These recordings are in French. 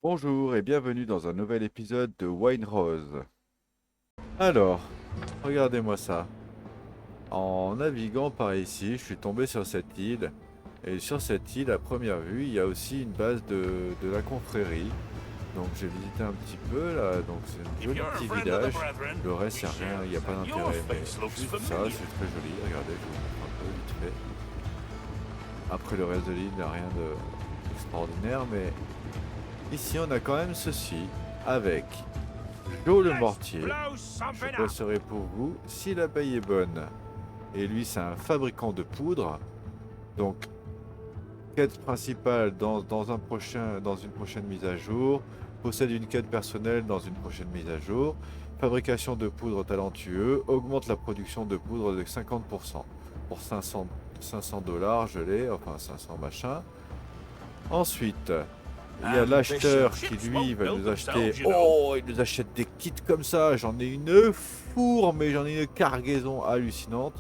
Bonjour et bienvenue dans un nouvel épisode de Wine Rose. Alors, regardez-moi ça. En naviguant par ici, je suis tombé sur cette île. Et sur cette île, à première vue, il y a aussi une base de la confrérie. Donc j'ai visité un petit peu là, donc c'est un joli petit village. Le reste, il n'y a rien, il n'y a pas d'intérêt. Mais juste ça, c'est très joli. Regardez, je vous montre un peu vite fait. Après le reste de l'île, il n'y a rien d'extraordinaire, mais ici on a quand même ceci avec Joe le mortier. Je bosserai pour vous si la paye est bonne. Et lui, c'est un fabricant de poudre. Donc, quête principale dans une prochaine mise à jour. Possède une quête personnelle dans une prochaine mise à jour. Fabrication de poudre talentueux. Augmente la production de poudre de 50%. Pour 500 dollars, je l'ai. Enfin, 500 machin. Ensuite, il y a l'acheteur qui lui va nous acheter. Oh, il nous achète des kits comme ça. J'en ai une fourre, mais j'en ai une cargaison hallucinante.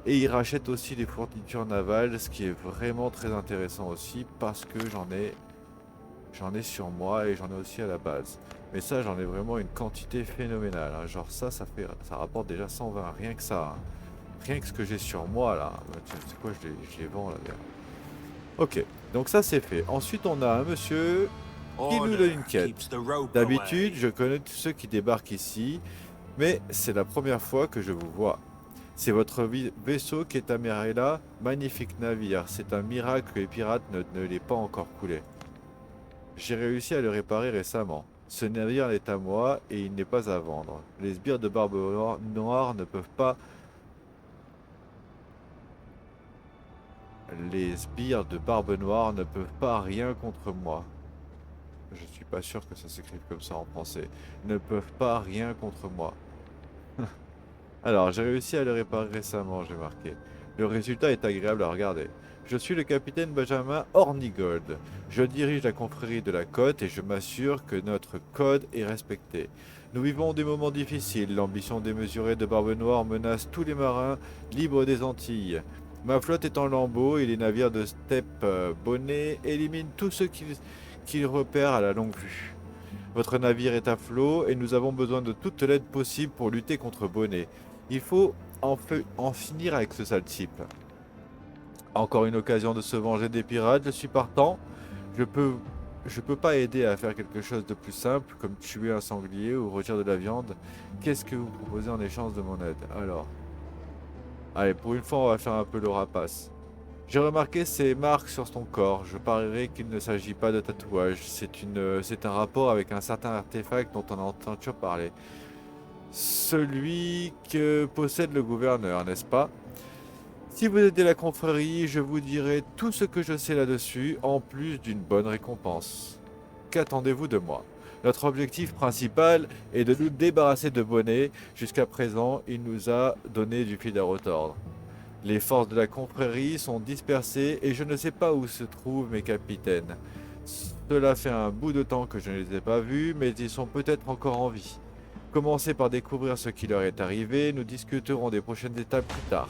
Et il rachète aussi des fournitures navales, ce qui est vraiment très intéressant aussi parce que j'en ai sur moi et j'en ai aussi à la base. Mais ça, j'en ai vraiment une quantité phénoménale, hein. Genre ça rapporte déjà 120, rien que ça, hein. Rien que ce que j'ai sur moi là. Tiens, c'est quoi, je les vends là d'ailleurs. Ok, donc ça c'est fait. Ensuite, on a un monsieur qui nous donne une quête. D'habitude, je connais tous ceux qui débarquent ici, mais c'est la première fois que je vous vois. C'est votre vaisseau qui est amarré là. Magnifique navire. C'est un miracle que les pirates ne l'aient pas encore coulé. J'ai réussi à le réparer récemment. Ce navire est à moi et il n'est pas à vendre. Les sbires de Barbe Noire ne peuvent pas... Les sbires de Barbe Noire ne peuvent pas rien contre moi. Je suis pas sûr que ça s'écrive comme ça en français. Ne peuvent pas rien contre moi. Alors, j'ai réussi à le réparer récemment, j'ai marqué. Le résultat est agréable à regarder. Je suis le capitaine Benjamin Hornigold. Je dirige la confrérie de la côte et je m'assure que notre code est respecté. Nous vivons des moments difficiles. L'ambition démesurée de Barbe Noire menace tous les marins libres des Antilles. Ma flotte est en lambeaux et les navires de steppe bonnet éliminent tous ceux qu'ils repèrent à la longue vue. Votre navire est à flot et nous avons besoin de toute l'aide possible pour lutter contre Bonnet. Il faut en finir avec ce sale type. Encore une occasion de se venger des pirates, je suis partant. Je peux, je peux pas aider à faire quelque chose de plus simple, comme tuer un sanglier ou retirer de la viande. Qu'est-ce que vous proposez en échange de mon aide? Alors, allez, pour une fois, on va faire un peu le rapace. J'ai remarqué ces marques sur ton corps. Je parierais qu'il ne s'agit pas de tatouage. C'est un rapport avec un certain artefact dont on a entendu parler. Celui que possède le gouverneur, n'est-ce pas? Si vous aidez la confrérie, je vous dirai tout ce que je sais là-dessus, en plus d'une bonne récompense. Qu'attendez-vous de moi? Notre objectif principal est de nous débarrasser de Bonnet. Jusqu'à présent, il nous a donné du fil à retordre. Les forces de la confrérie sont dispersées et je ne sais pas où se trouvent mes capitaines. Cela fait un bout de temps que je ne les ai pas vus, mais ils sont peut-être encore en vie. Commencez par découvrir ce qui leur est arrivé, nous discuterons des prochaines étapes plus tard.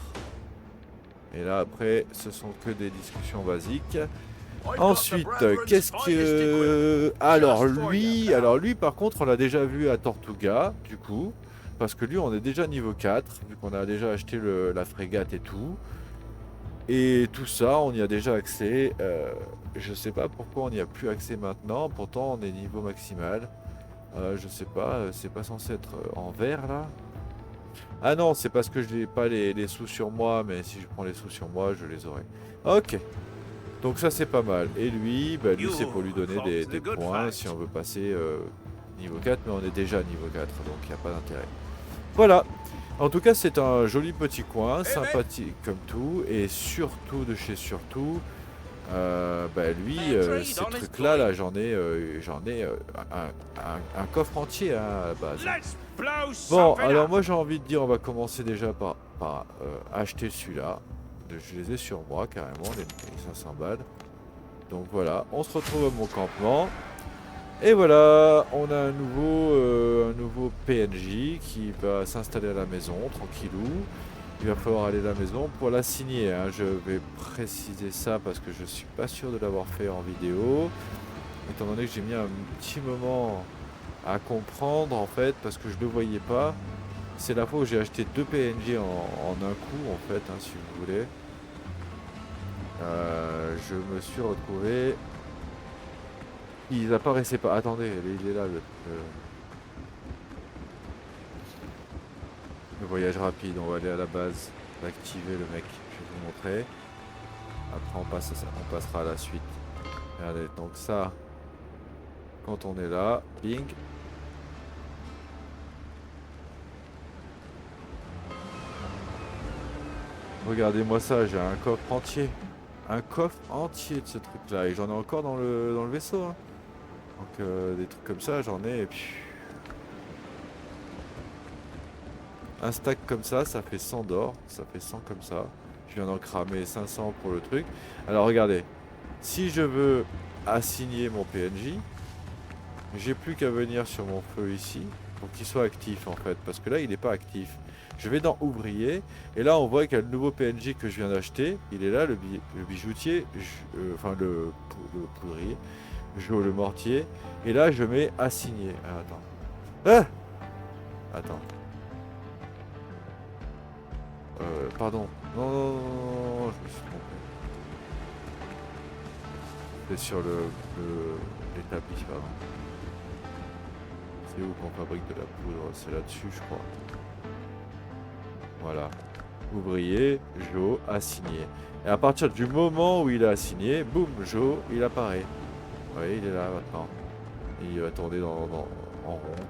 Et là après, ce sont que des discussions basiques. Ensuite, qu'est-ce que... Alors lui par contre, on l'a déjà vu à Tortuga, du coup. Parce que lui, on est déjà niveau 4, vu qu'on a déjà acheté la frégate et tout. Et tout ça, on y a déjà accès. Je sais pas pourquoi on n'y a plus accès maintenant. Pourtant, on est niveau maximal. Je sais pas, c'est pas censé être en vert là. Ah non, c'est parce que je n'ai pas les sous sur moi, mais si je prends les sous sur moi, je les aurai. Ok, donc ça c'est pas mal. Et lui, bah, lui c'est pour lui donner des points si on veut passer niveau 4, mais on est déjà niveau 4, donc il n'y a pas d'intérêt. Voilà, en tout cas c'est un joli petit coin, sympathique comme tout, et surtout de chez surtout, bah lui, ces trucs-là, là, j'en ai un coffre entier hein, à la base. Bon, alors moi j'ai envie de dire, on va commencer déjà par acheter celui-là. Je les ai sur moi carrément, les 500 balles. Donc voilà, on se retrouve à mon campement. Et voilà, on a un nouveau PNJ qui va s'installer à la maison, tranquillou. Il va falloir aller à la maison pour la signer, hein. Je vais préciser ça parce que je suis pas sûr de l'avoir fait en vidéo. étant donné que j'ai mis un petit moment à comprendre en fait, parce que je ne le voyais pas. C'est la fois où j'ai acheté 2 PNJ en un coup en fait, hein, si vous voulez. Je me suis retrouvé... Ils apparaissaient pas. Attendez, il est là le voyage rapide. On va aller à la base, activer le mec. Je vais vous montrer. Après on passera à la suite. Regardez, donc ça, quand on est là, bing. Regardez-moi ça, j'ai un coffre entier. Un coffre entier de ce truc là. Et j'en ai encore dans le vaisseau. Hein. Donc des trucs comme ça, j'en ai. Et puis... Un stack comme ça fait 100 d'or. Ça fait 100 comme ça. Je viens d'en cramer 500 pour le truc. Alors regardez. Si je veux assigner mon PNJ, j'ai plus qu'à venir sur mon feu ici pour qu'il soit actif en fait. Parce que là, il n'est pas actif. Je vais dans ouvrier. Et là, on voit qu'il y a le nouveau PNJ que je viens d'acheter. Il est là, le bijoutier. Enfin, le poudrier. Le mortier. Et là, je mets assigner. Ah, attends. Ah attends. Pardon. Non, non, non, non, je me suis trompé. C'est sur l'établi, pardon. C'est où qu'on fabrique de la poudre? C'est là-dessus, je crois. Voilà. Ouvrier, Jo, assigné. Et à partir du moment où il est assigné, boum, Jo, il apparaît. Vous voyez, il est là maintenant. Il va tourner en rond,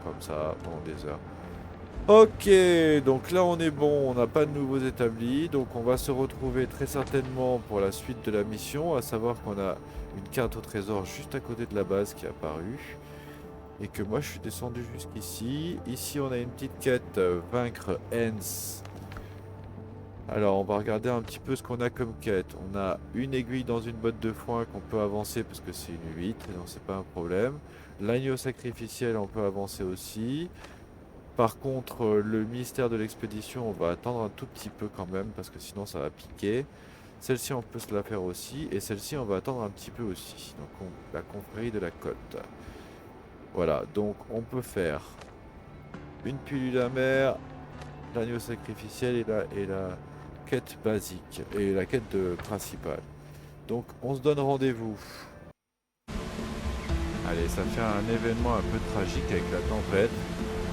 comme ça, pendant des heures. Ok, donc là on est bon, on n'a pas de nouveaux établis, donc on va se retrouver très certainement pour la suite de la mission, à savoir qu'on a une carte au trésor juste à côté de la base qui est apparue, et que moi je suis descendu jusqu'ici. Ici on a une petite quête, vaincre Hens. Alors on va regarder un petit peu ce qu'on a comme quête. On a une aiguille dans une botte de foin qu'on peut avancer parce que c'est une 8, donc c'est pas un problème. L'agneau sacrificiel on peut avancer aussi. Par contre, le mystère de l'expédition, on va attendre un tout petit peu quand même, parce que sinon ça va piquer. Celle-ci, on peut se la faire aussi, et celle-ci, on va attendre un petit peu aussi. Donc, la confrérie de la côte. Voilà, donc on peut faire une pilule amère, l'agneau sacrificiel et la quête basique, et la quête principale. Donc, on se donne rendez-vous. Allez, ça fait un événement un peu tragique avec la tempête.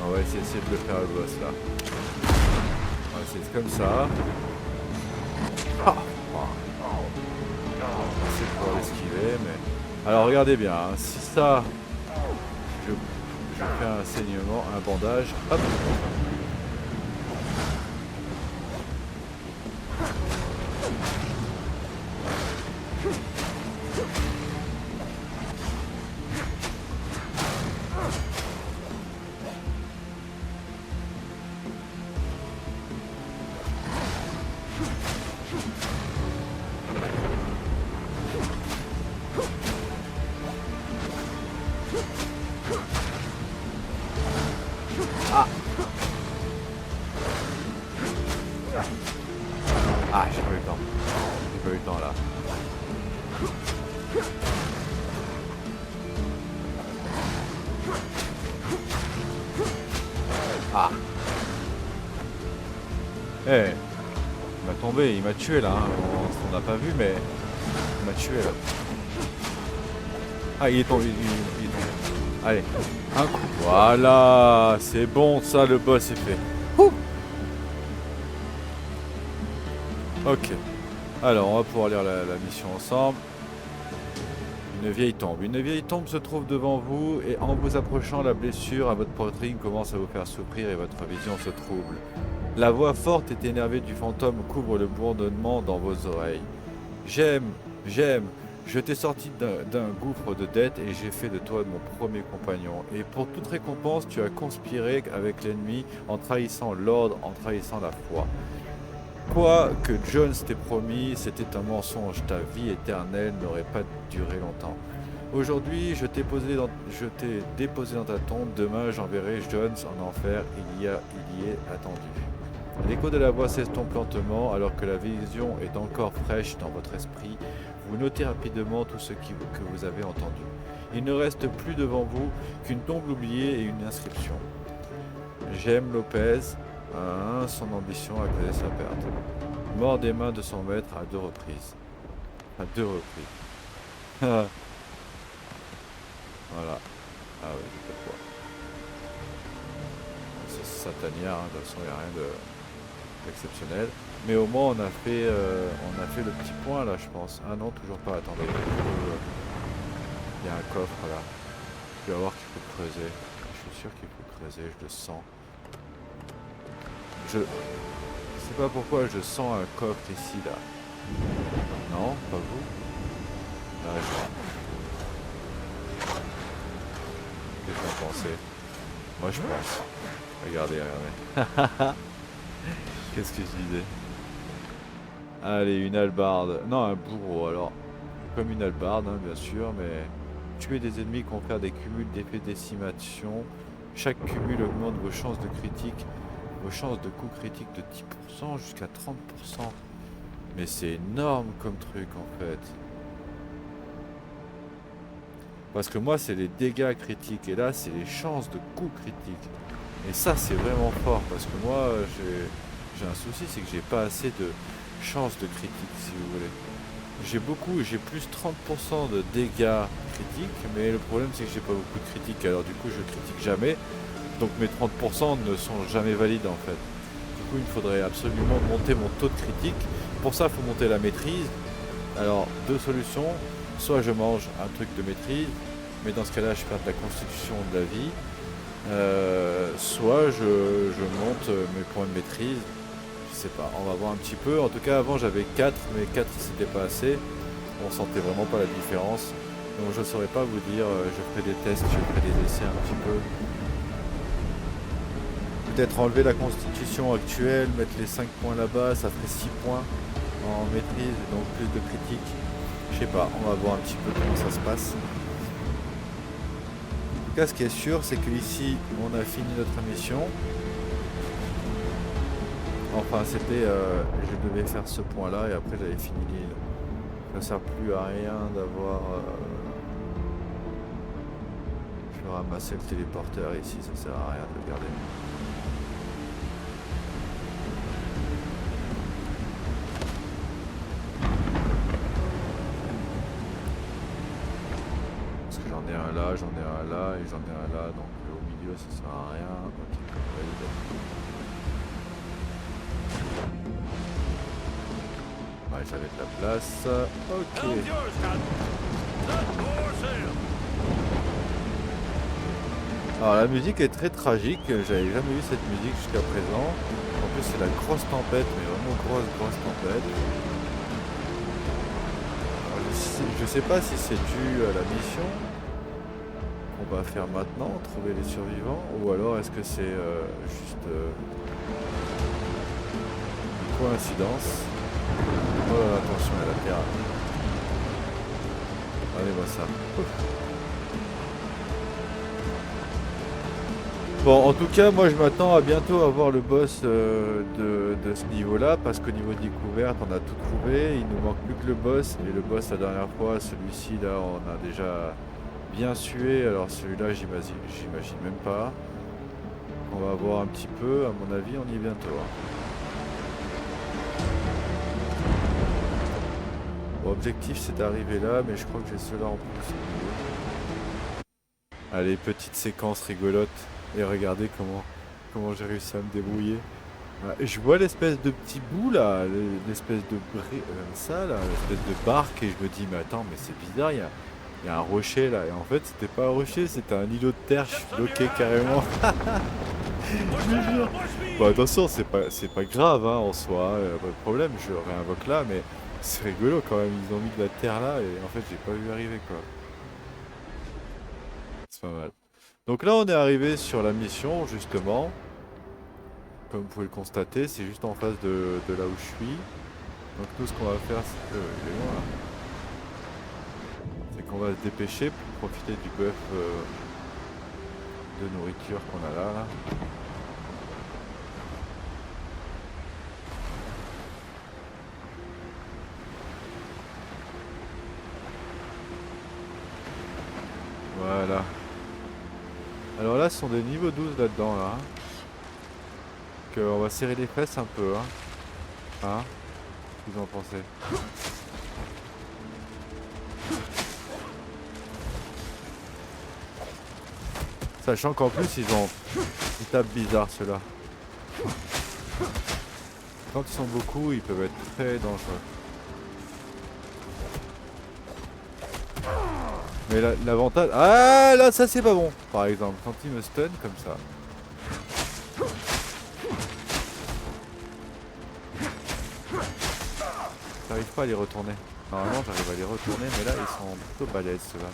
On va essayer de le faire le boss là. On va essayer comme ça. On va essayer de pouvoir l'esquiver, mais... Alors regardez bien, hein, si ça... Je fais un saignement, un bandage, hop. Ah, j'ai pas eu le temps. J'ai pas eu le temps là. Ah. Eh, il m'a tombé, il m'a tué là. Hein. On n'a pas vu, mais il m'a tué là. Ah, il est tombé, il est tombé. Allez, un coup. Voilà, c'est bon, ça, le boss est fait. Ouh. Ok. Alors, on va pouvoir lire la mission ensemble. Une vieille tombe. Une vieille tombe se trouve devant vous et en vous approchant, la blessure à votre poitrine commence à vous faire souffrir et votre vision se trouble. La voix forte et énervée du fantôme couvre le bourdonnement dans vos oreilles. J'aime, je t'ai sorti d'un gouffre de dette et j'ai fait de toi mon premier compagnon. Et pour toute récompense, tu as conspiré avec l'ennemi en trahissant l'ordre, en trahissant la foi. Quoi que Jones t'ait promis, c'était un mensonge. Ta vie éternelle n'aurait pas duré longtemps. Aujourd'hui, je t'ai déposé dans ta tombe. Demain, j'enverrai Jones en enfer. Il y est attendu. L'écho de la voix s'estompe lentement alors que la vision est encore fraîche dans votre esprit. Vous notez rapidement tout ce que vous avez entendu. Il ne reste plus devant vous qu'une tombe oubliée et une inscription. J'aime Lopez, son ambition a causé sa perte. Mort des mains de son maître à 2 reprises. À 2 reprises. Voilà. Ah oui, je sais pas quoi. C'est satagnard, hein, de toute façon, il n'y a rien d'exceptionnel. Mais au moins, on a fait le petit point là, je pense. Ah non, toujours pas. Attendez. Il y a un coffre là. Tu vas voir qu'il faut creuser. Je suis sûr qu'il faut creuser, je le sens. Je sais pas pourquoi je sens un coffre ici là. Non, pas vous. Là, qu'est-ce que vous en pensez? Moi je pense. Regardez, regardez. Qu'est-ce que je disais? Allez, une hallebarde. Non, un bourreau alors. Comme une hallebarde, hein, bien sûr, mais tuer des ennemis confère des cumuls d'effets décimation. Chaque cumul augmente vos chances de critique, vos chances de coup critique de 10% jusqu'à 30%. Mais c'est énorme comme truc en fait. Parce que moi c'est les dégâts critiques et là c'est les chances de coup critique. Et ça c'est vraiment fort parce que moi j'ai un souci, c'est que j'ai pas assez de chances de critique si vous voulez. J'ai plus 30% de dégâts critiques, mais le problème c'est que j'ai pas beaucoup de critiques, alors du coup je critique jamais, donc mes 30% ne sont jamais valides en fait. Du coup il me faudrait absolument monter mon taux de critique, pour ça il faut monter la maîtrise. Alors 2 solutions, soit je mange un truc de maîtrise, mais dans ce cas là je perds de la constitution de la vie, soit je monte mes points de maîtrise. Je sais pas, on va voir un petit peu. En tout cas avant j'avais 4, mais 4 c'était pas assez. On sentait vraiment pas la différence. Donc je saurais pas vous dire, je ferai des tests, je ferai des essais un petit peu. Peut-être enlever la constitution actuelle, mettre les 5 points là-bas, ça ferait 6 points en maîtrise, donc plus de critique. Je sais pas, on va voir un petit peu comment ça se passe. En tout cas ce qui est sûr c'est que ici on a fini notre mission. Enfin c'était, je devais faire ce point là et après j'avais fini l'île. Ça ne sert plus à rien d'avoir... Je vais ramasser le téléporteur ici, ça sert à rien de le garder. Parce que j'en ai un là, j'en ai un là et j'en ai un là, donc au milieu ça sert à rien. Ok, ouais, j'avais de la place. Ok. Alors la musique est très tragique, j'avais jamais vu cette musique jusqu'à présent. En plus c'est la grosse tempête, mais vraiment grosse tempête. Alors, je sais pas si c'est dû à la mission qu'on va faire maintenant, trouver les survivants, ou alors est-ce que c'est juste une coïncidence. Oh là là, attention à la terre. Allez, moi ça. Bon, en tout cas, moi je m'attends à bientôt avoir le boss de ce niveau-là, parce qu'au niveau découverte, on a tout trouvé. Il nous manque plus que le boss, et le boss la dernière fois, celui-ci là, on a déjà bien sué. Alors celui-là, j'imagine même pas. On va voir un petit peu, à mon avis, on y est bientôt. Bon, objectif c'est d'arriver là, mais je crois que j'ai cela en plus. Allez, petite séquence rigolote. Et regardez comment j'ai réussi à me débrouiller. Je vois l'espèce de petit bout là, l'espèce de ça là, l'espèce de barque, et je me dis mais attends, mais c'est bizarre, il y a un rocher là, et en fait c'était pas un rocher, c'était un îlot de terre, je suis bloqué carrément. Je te jure. Bon attention, c'est pas grave hein, en soi, pas de problème, je réinvoque là, mais c'est rigolo quand même, ils ont mis de la terre là et en fait j'ai pas vu arriver quoi. C'est pas mal. Donc là on est arrivé sur la mission justement. Comme vous pouvez le constater, c'est juste en face de là où je suis. Donc nous ce qu'on va faire c'est que il est loin, là. C'est qu'on va se dépêcher pour profiter du buff de nourriture qu'on a là. Voilà. Alors là, ce sont des niveaux 12 là-dedans, là. Donc, on va serrer les fesses un peu, hein. Hein? Qu'est-ce que vous en pensez? Sachant qu'en plus, ils tapent bizarre, ceux-là. Quand ils sont beaucoup, ils peuvent être très dangereux. Mais l'avantage... Ah, là, ça, c'est pas bon. Par exemple, quand il me stun comme ça. J'arrive pas à les retourner. Normalement, j'arrive à les retourner, mais là, ils sont plutôt balèzes, ceux-là.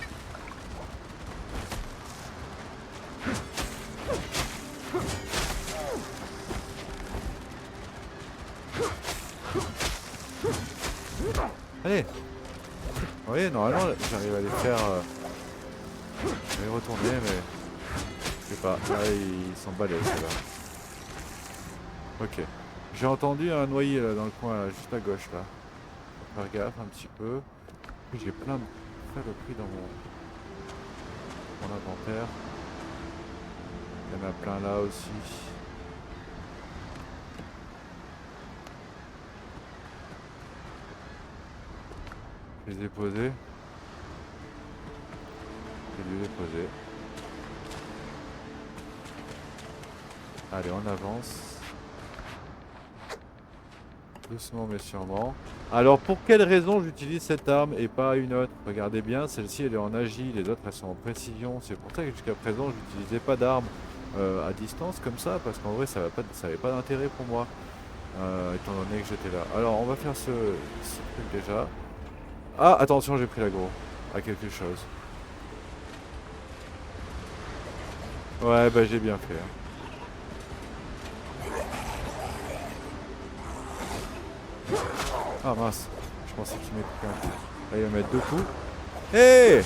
Allez! Vous voyez, normalement, j'arrive à les faire... à les retourner, mais... Je sais pas. Là, ils sont balèzes, ceux-là. Ok. J'ai entendu un noyer, là, dans le coin, là, juste à gauche, là. Faut faire gaffe un petit peu. J'ai plein de saloperies dans mon inventaire. Il y en a plein là aussi. Je les ai posés. J'ai dû les poser. Allez, on avance. Doucement mais sûrement. Alors pour quelle raison j'utilise cette arme et pas une autre? Regardez bien, celle-ci elle est en agi, les autres elles sont en précision. C'est pour ça que jusqu'à présent j'utilisais pas d'arme à distance comme ça, parce qu'en vrai ça avait pas d'intérêt pour moi, étant donné que j'étais là. Alors on va faire ce truc déjà. Ah attention, j'ai pris l'aggro à quelque chose. Ouais bah j'ai bien fait. Hein. Ah mince, je pensais qu'il mettait un coup. Là il va mettre deux coups. Hé hey,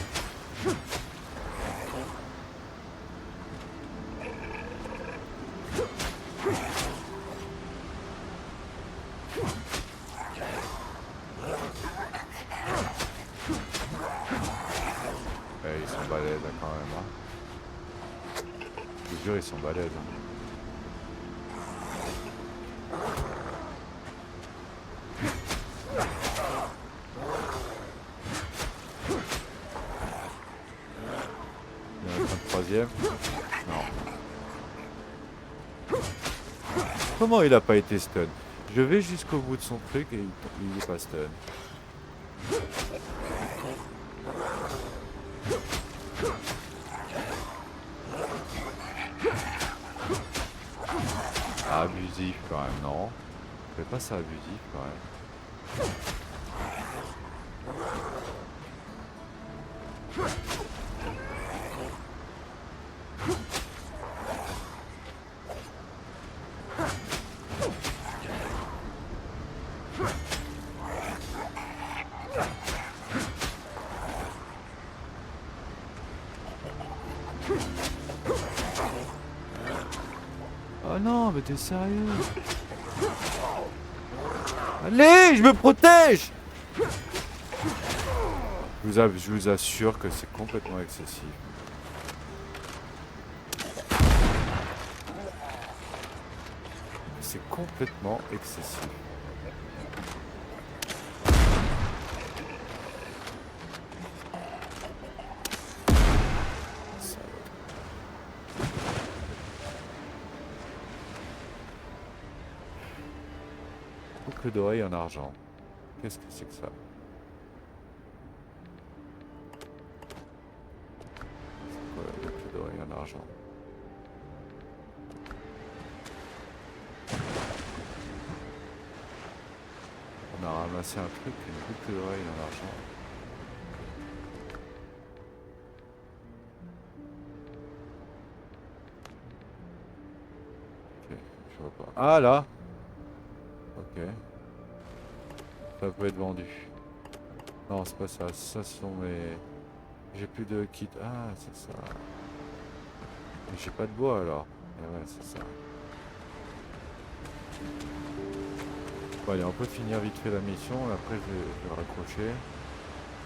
ils sont balèzes là, quand même. Hein. Je vous jure, ils sont balèzes. Hein. Il y en a un troisième. Non. Comment il a pas été stun? Je vais jusqu'au bout de son truc et il est pas stun. Abusif quand même, non? Fais pas ça abusif quand même. Oh non, mais t'es sérieux? Allez, je me protège! Je vous assure que c'est complètement excessif. C'est complètement excessif. Boucle d'oreille en argent. Qu'est-ce que c'est que ça? C'est quoi la boucle d'oreille en argent? On a ramassé un truc, une boucle d'oreille en argent. Ok, je vois pas. Ah là! Ok. Ça peut être vendu. Non, c'est pas ça. Ça sont mes... J'ai plus de kit. Ah, c'est ça. Mais j'ai pas de bois alors. Et ouais, c'est ça. Bon, allez, on peut finir vite fait la mission. Après, je vais raccrocher.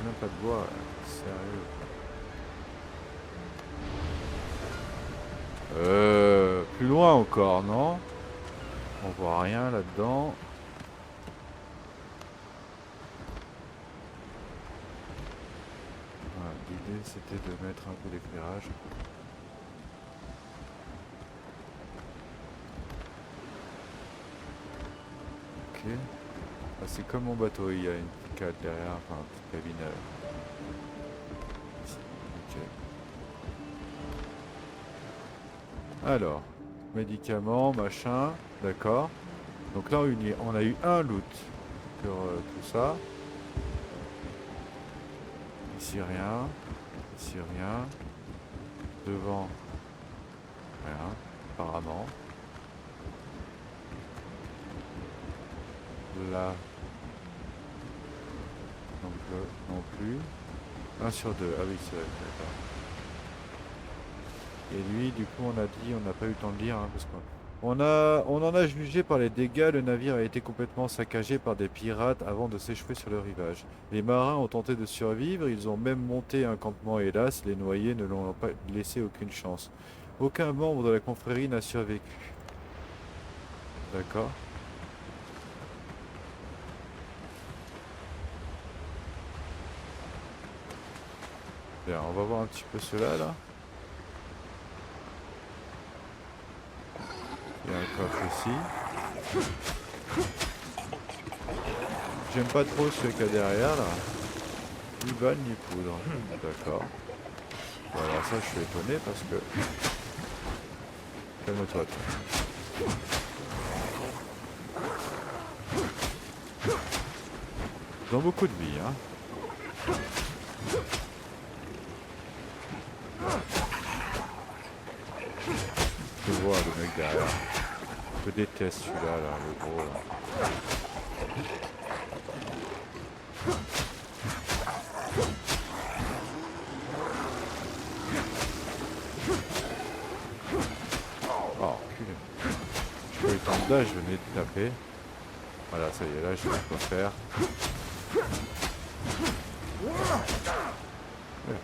Même pas de bois. Sérieux. Plus loin encore, non? On voit rien là-dedans. Voilà, l'idée c'était de mettre un peu d'éclairage. Ok. Ah, c'est comme mon bateau, il y a une petite cale derrière, enfin une petite cabine. Ici. Ok. Alors, médicaments, machin, d'accord. Donc là on a eu un loot sur tout ça. Ici rien, ici rien, devant rien, apparemment. Là, donc non plus. 1 sur 2, ah oui c'est vrai, d'accord. Et lui, du coup on a dit, on n'a pas eu le temps de lire, hein, parce on en a jugé par les dégâts, le navire a été complètement saccagé par des pirates avant de s'échouer sur le rivage. Les marins ont tenté de survivre, ils ont même monté un campement, hélas, les noyés ne l'ont pas laissé aucune chance. Aucun membre de la confrérie n'a survécu. D'accord. Bien, on va voir un petit peu cela là. Il y a un coffre ici. J'aime pas trop ce qu'il y a derrière là. Ni balle ni poudre. D'accord. Bon, alors ça je suis étonné parce que... Calme-toi toi. Ils ont beaucoup de vie, hein. Je vois le mec derrière. Je déteste celui-là, là, le gros là. Oh, culé. Je pas eu le temps de dash, je venais de taper. Voilà, ça y est, là, je sais quoi faire. Ouais.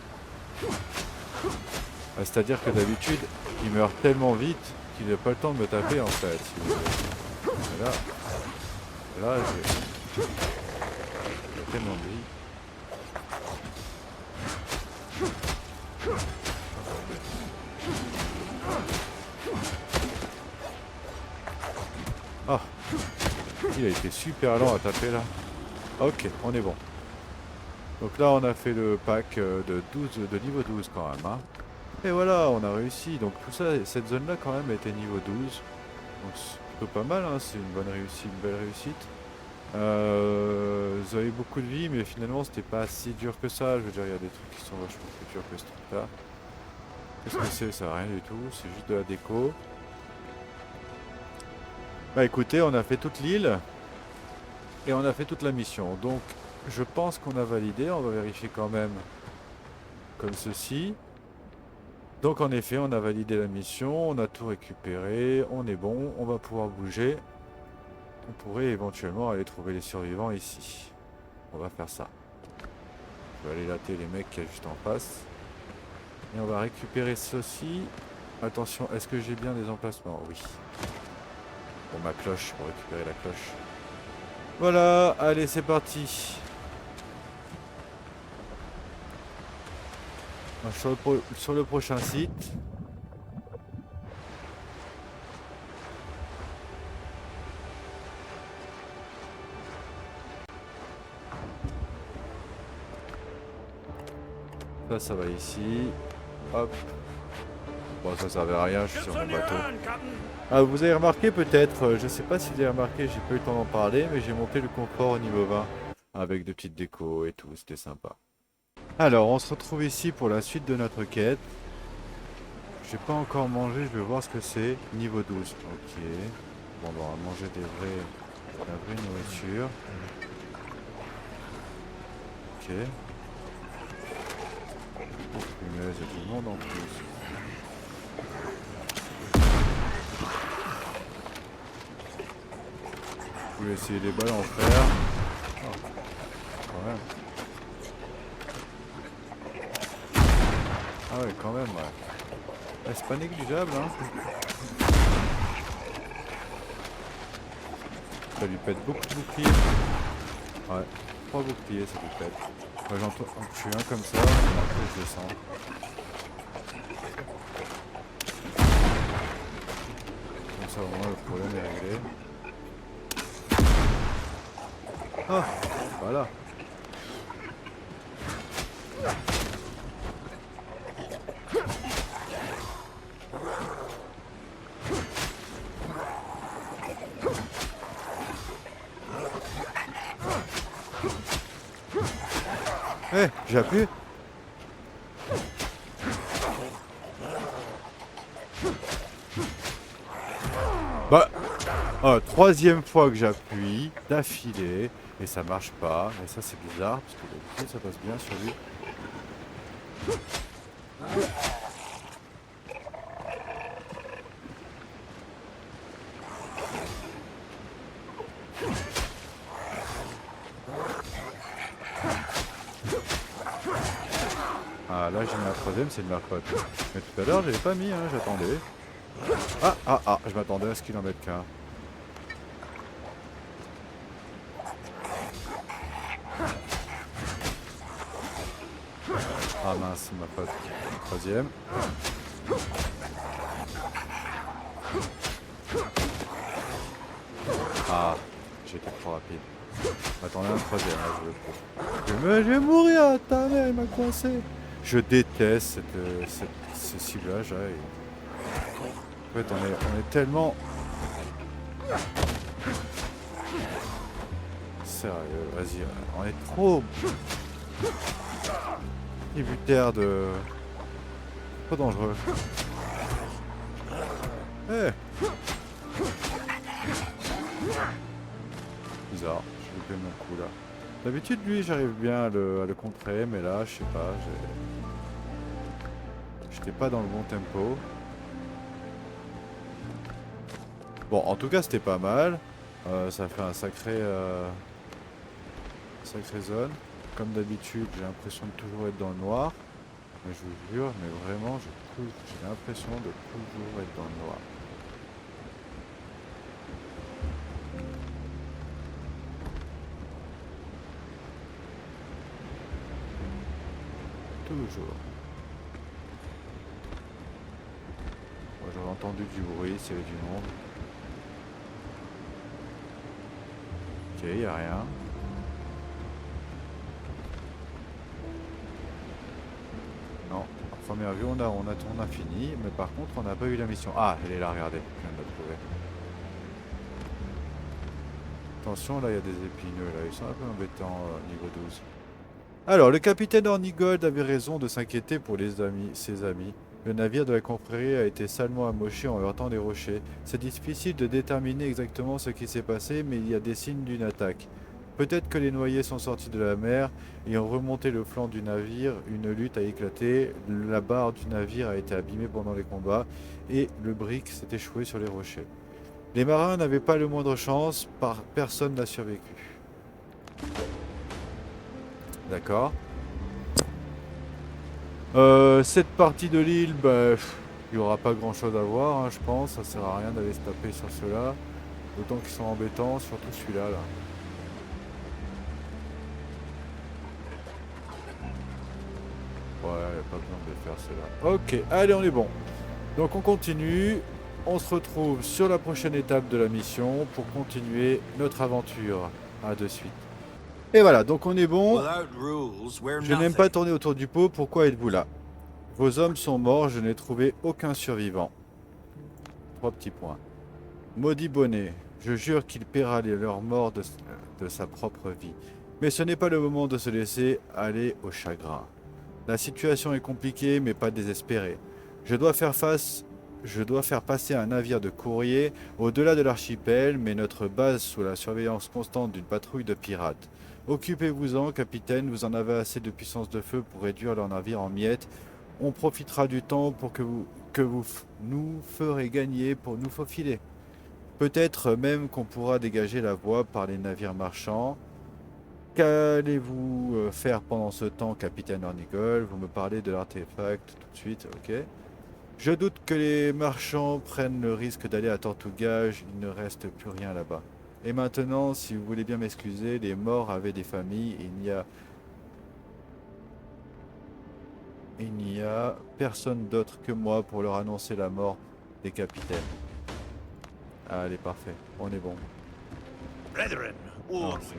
Ah, c'est-à-dire que d'habitude, il meurt tellement vite qu'il n'a pas le temps de me taper en fait. Si vous voulez. Là, j'ai tellement de vie. Ah, il a été super lent à taper là. Ok, on est bon. Donc là, on a fait le pack de niveau 12 quand même. Hein. Et voilà, on a réussi. Donc tout ça, cette zone-là quand même était niveau 12. Donc c'est plutôt pas mal, hein. C'est une bonne réussite, une belle réussite. Vous avez beaucoup de vie, mais finalement c'était pas si dur que ça. Je veux dire, il y a des trucs qui sont vachement plus durs que ce truc-là. Qu'est-ce que c'est? Ça? Rien du tout, c'est juste de la déco. Bah écoutez, on a fait toute l'île et on a fait toute la mission. Donc je pense qu'on a validé, on va vérifier quand même comme ceci. Donc en effet, on a validé la mission, on a tout récupéré, on est bon, on va pouvoir bouger. On pourrait éventuellement aller trouver les survivants ici. On va faire ça. Je vais aller latter les mecs qui est juste en face. Et on va récupérer ceci. Attention, est-ce que j'ai bien des emplacements? Oui. Bon, ma cloche, pour récupérer la cloche. Voilà, allez, c'est parti. Sur le prochain site. Ça va ici. Hop. Bon, ça servait à rien, je suis sur mon bateau. Ah, vous avez remarqué peut-être, je sais pas si vous avez remarqué, j'ai pas eu le temps d'en parler, mais j'ai monté le confort au niveau 20. Avec de petites décos et tout, c'était sympa. Alors, on se retrouve ici pour la suite de notre quête. J'ai pas encore mangé, je vais voir ce que c'est. Niveau 12. Ok. Bon, on va manger de la vraie nourriture. Ok. Oh, punaise, il y a du monde en plus. Je vais essayer les balles en fer. Oh, quand même. Ah ouais, quand même, ouais. Ah, c'est pas négligeable, hein. Ça lui pète beaucoup de boucliers. Ouais, 3 boucliers ça lui pète. Moi j'en tue un comme ça, et après je descends. Comme ça au moins le problème est réglé. Ah, voilà. Eh, j'ai appuyé. Bah, troisième fois que j'appuie d'affilée et ça marche pas. Et ça c'est bizarre parce que d'habitude ça passe bien sur lui. Ah là j'ai mis la troisième, c'est de ma faute. Mais tout à l'heure je l'ai pas mis, hein, j'attendais. Ah, je m'attendais à ce qu'il en mette qu'un. Ah mince, c'est ma faute. Troisième. Ah, j'ai été trop rapide. Attendez un troisième, là, je vais mourir, ta mère, il m'a coincé. Je déteste ce ciblage là. En fait, on est tellement sérieux, vas-y, on est trop tributaire de... Trop dangereux. Eh, bizarre, j'ai loupé mon coup là. D'habitude lui j'arrive bien à le contrer, mais là je sais pas, j'étais pas dans le bon tempo. Bon, en tout cas c'était pas mal. Ça fait un sacré zone. Comme d'habitude j'ai l'impression de toujours être dans le noir. Mais je vous jure, mais vraiment j'ai l'impression de toujours être dans le noir. Toujours. Moi j'aurais entendu du bruit, s'il y avait du monde. Ok, y a rien. Non, en première vue on a fini, mais par contre on n'a pas eu la mission. Ah, elle est là, regardez, je viens de la trouver. Attention, là il y a des épineux, là ils sont un peu embêtants, niveau 12. Alors, le capitaine Hornigold avait raison de s'inquiéter pour ses amis. Le navire de la confrérie a été salement amoché en heurtant des rochers. C'est difficile de déterminer exactement ce qui s'est passé, mais il y a des signes d'une attaque. Peut-être que les noyés sont sortis de la mer et ont remonté le flanc du navire. Une lutte a éclaté, la barre du navire a été abîmée pendant les combats et le brick s'est échoué sur les rochers. Les marins n'avaient pas le moindre chance, personne n'a survécu. D'accord. Cette partie de l'île, bah, il n'y aura pas grand chose à voir, hein, je pense. Ça sert à rien d'aller se taper sur ceux-là. D'autant qu'ils sont embêtants, surtout celui-là. Là. Ouais, il n'y a pas besoin de faire cela. Ok, allez, on est bon. Donc on continue. On se retrouve sur la prochaine étape de la mission pour continuer notre aventure. À de suite. Et voilà, donc on est bon. Je n'aime pas tourner autour du pot. Pourquoi êtes-vous là? Vos hommes sont morts, je n'ai trouvé aucun survivant. 3 petits points. Maudit bonnet, je jure qu'il paiera leur mort de sa propre vie. Mais ce n'est pas le moment de se laisser aller au chagrin. La situation est compliquée, mais pas désespérée. Je dois faire passer un navire de courrier au-delà de l'archipel, mais notre base sous la surveillance constante d'une patrouille de pirates. Occupez-vous-en, capitaine, vous en avez assez de puissance de feu pour réduire leur navire en miettes. On profitera du temps pour que vous nous ferez gagner pour nous faufiler. Peut-être même qu'on pourra dégager la voie par les navires marchands. Qu'allez-vous faire pendant ce temps, capitaine Hornigold? Vous me parlez de l'artefact tout de suite, ok. Je doute que les marchands prennent le risque d'aller à Tortugage, il ne reste plus rien là-bas. Et maintenant, si vous voulez bien m'excuser, les morts avaient des familles, il n'y a personne d'autre que moi pour leur annoncer la mort des capitaines. Allez, parfait, on est bon. Brethren, Non, or c'est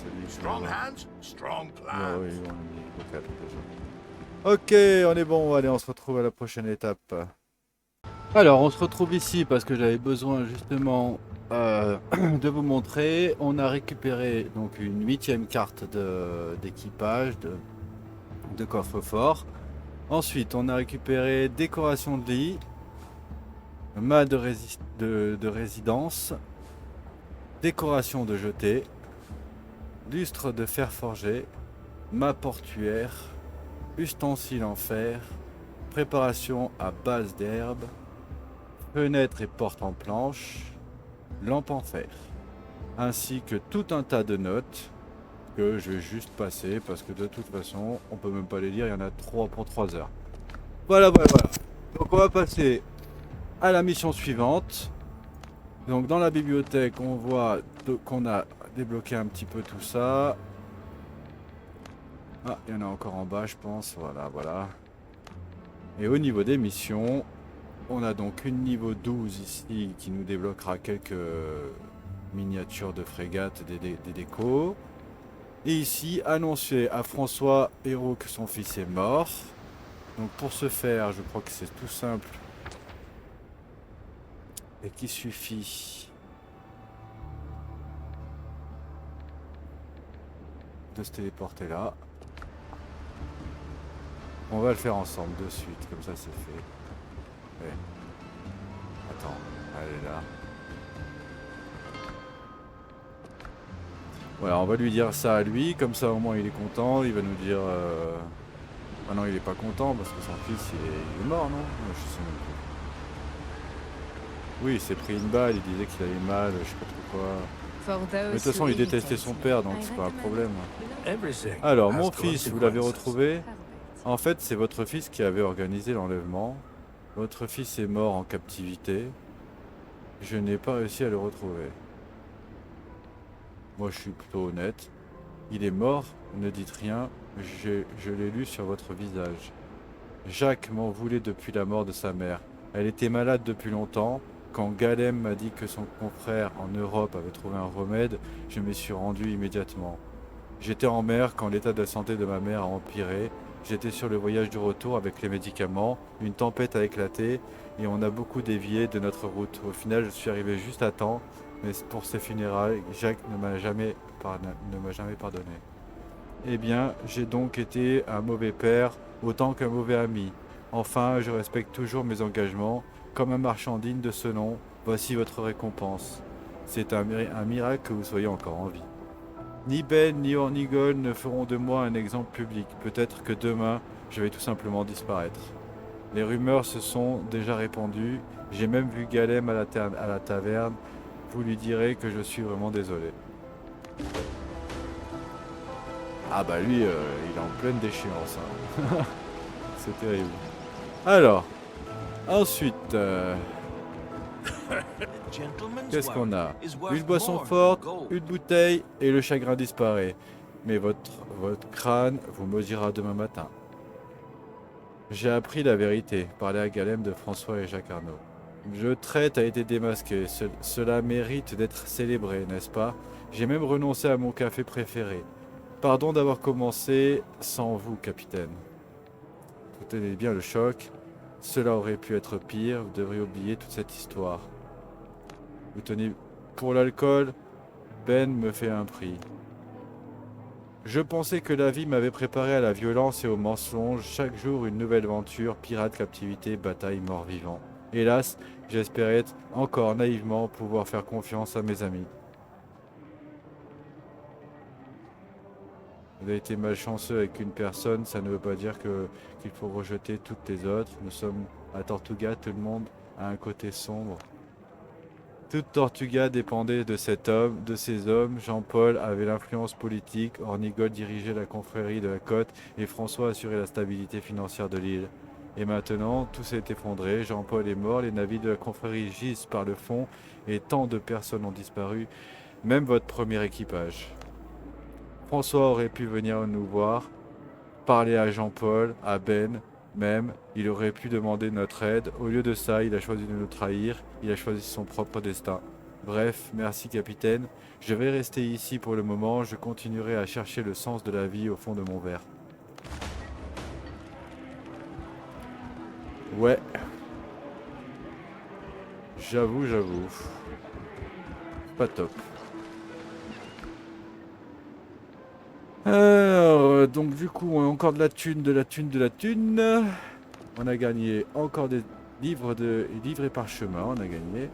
celui que strong hands, strong oui, plans. oui, on est vocal déjà. Ok, on est bon, allez, on se retrouve à la prochaine étape. Alors, on se retrouve ici parce que j'avais besoin justement de vous montrer. On a récupéré donc une 8e carte d'équipage, de coffre-fort. Ensuite, on a récupéré décoration de lit, mât de résidence, décoration de jetée, lustre de fer forgé, mât portuaire, ustensiles en fer, préparation à base d'herbe, fenêtres et portes en planche, lampe en fer, ainsi que tout un tas de notes que je vais juste passer parce que de toute façon on peut même pas les lire, il y en a 3 pour 3 heures. Voilà. Donc on va passer à la mission suivante. Donc dans la bibliothèque on voit qu'on a débloqué un petit peu tout ça. Ah, il y en a encore en bas je pense, voilà. Et au niveau des missions, on a donc une niveau 12 ici qui nous débloquera quelques miniatures de frégates, des décos. Et ici, annoncer à François Hérault que son fils est mort. Donc pour ce faire, je crois que c'est tout simple. Et qu'il suffit de se téléporter là. On va le faire ensemble de suite, comme ça c'est fait. Ouais. Attends, elle est là. Voilà, on va lui dire ça à lui, comme ça au moins il est content, il va nous dire... Ah non, il est pas content parce que son fils il est mort, non? Je sais même plus. Oui, il s'est pris une balle, il disait qu'il avait mal, je sais pas trop quoi. Mais de toute façon, il détestait son père, donc c'est pas un problème. Everything Alors, has mon fils, vous l'avez consequences. retrouvé? En fait, c'est votre fils qui avait organisé l'enlèvement. Votre fils est mort en captivité. Je n'ai pas réussi à le retrouver. Moi, je suis plutôt honnête. Il est mort, ne dites rien. Je l'ai lu sur votre visage. Jacques m'en voulait depuis la mort de sa mère. Elle était malade depuis longtemps. Quand Galem m'a dit que son confrère en Europe avait trouvé un remède, je m'y suis rendu immédiatement. J'étais en mer quand l'état de santé de ma mère a empiré. J'étais sur le voyage du retour avec les médicaments. Une tempête a éclaté et on a beaucoup dévié de notre route. Au final, je suis arrivé juste à temps, mais pour ses funérailles, Jacques ne m'a jamais pardonné. Eh bien, j'ai donc été un mauvais père autant qu'un mauvais ami. Enfin, je respecte toujours mes engagements. Comme un marchand digne de ce nom, voici votre récompense. C'est un miracle que vous soyez encore en vie. Ni Ben ni Ornigol ne feront de moi un exemple public. Peut-être que demain, je vais tout simplement disparaître. Les rumeurs se sont déjà répandues. J'ai même vu Galem à la taverne. Vous lui direz que je suis vraiment désolé. Ah bah lui, il est en pleine déchéance. Hein. C'est terrible. Alors, ensuite, qu'est-ce qu'on a? Une boisson forte, une bouteille et le chagrin disparaît. Mais votre crâne vous maudira demain matin. J'ai appris la vérité. Parler à Galem de François et Jacques Arnaud. Le traître a été démasqué. Cela mérite d'être célébré, n'est-ce pas? J'ai même renoncé à mon café préféré. Pardon d'avoir commencé sans vous, capitaine. Vous tenez bien le choc. Cela aurait pu être pire. Vous devriez oublier toute cette histoire. Vous tenez pour l'alcool. Ben me fait un prix. Je pensais que la vie m'avait préparé à la violence et au mensonge. Chaque jour une nouvelle aventure, pirate, captivité, bataille, mort-vivant. Hélas, j'espérais encore naïvement pouvoir faire confiance à mes amis. Vous avez été malchanceux avec une personne, ça ne veut pas dire qu'il faut rejeter toutes les autres. Nous sommes à Tortuga, tout le monde a un côté sombre. Toute Tortuga dépendait de cet homme, de ces hommes. Jean-Paul avait l'influence politique, Ornigol dirigeait la confrérie de la côte et François assurait la stabilité financière de l'île. Et maintenant, tout s'est effondré. Jean-Paul est mort, les navires de la confrérie gisent par le fond et tant de personnes ont disparu, même votre premier équipage. François aurait pu venir nous voir, parler à Jean-Paul, à Ben, même, il aurait pu demander notre aide. Au lieu de ça, il a choisi de nous trahir, il a choisi son propre destin. Bref, merci capitaine. Je vais rester ici pour le moment, je continuerai à chercher le sens de la vie au fond de mon verre. Ouais. J'avoue. Pas top. Alors, donc du coup, on a encore de la thune. On a gagné encore des livres et parchemins, on a gagné.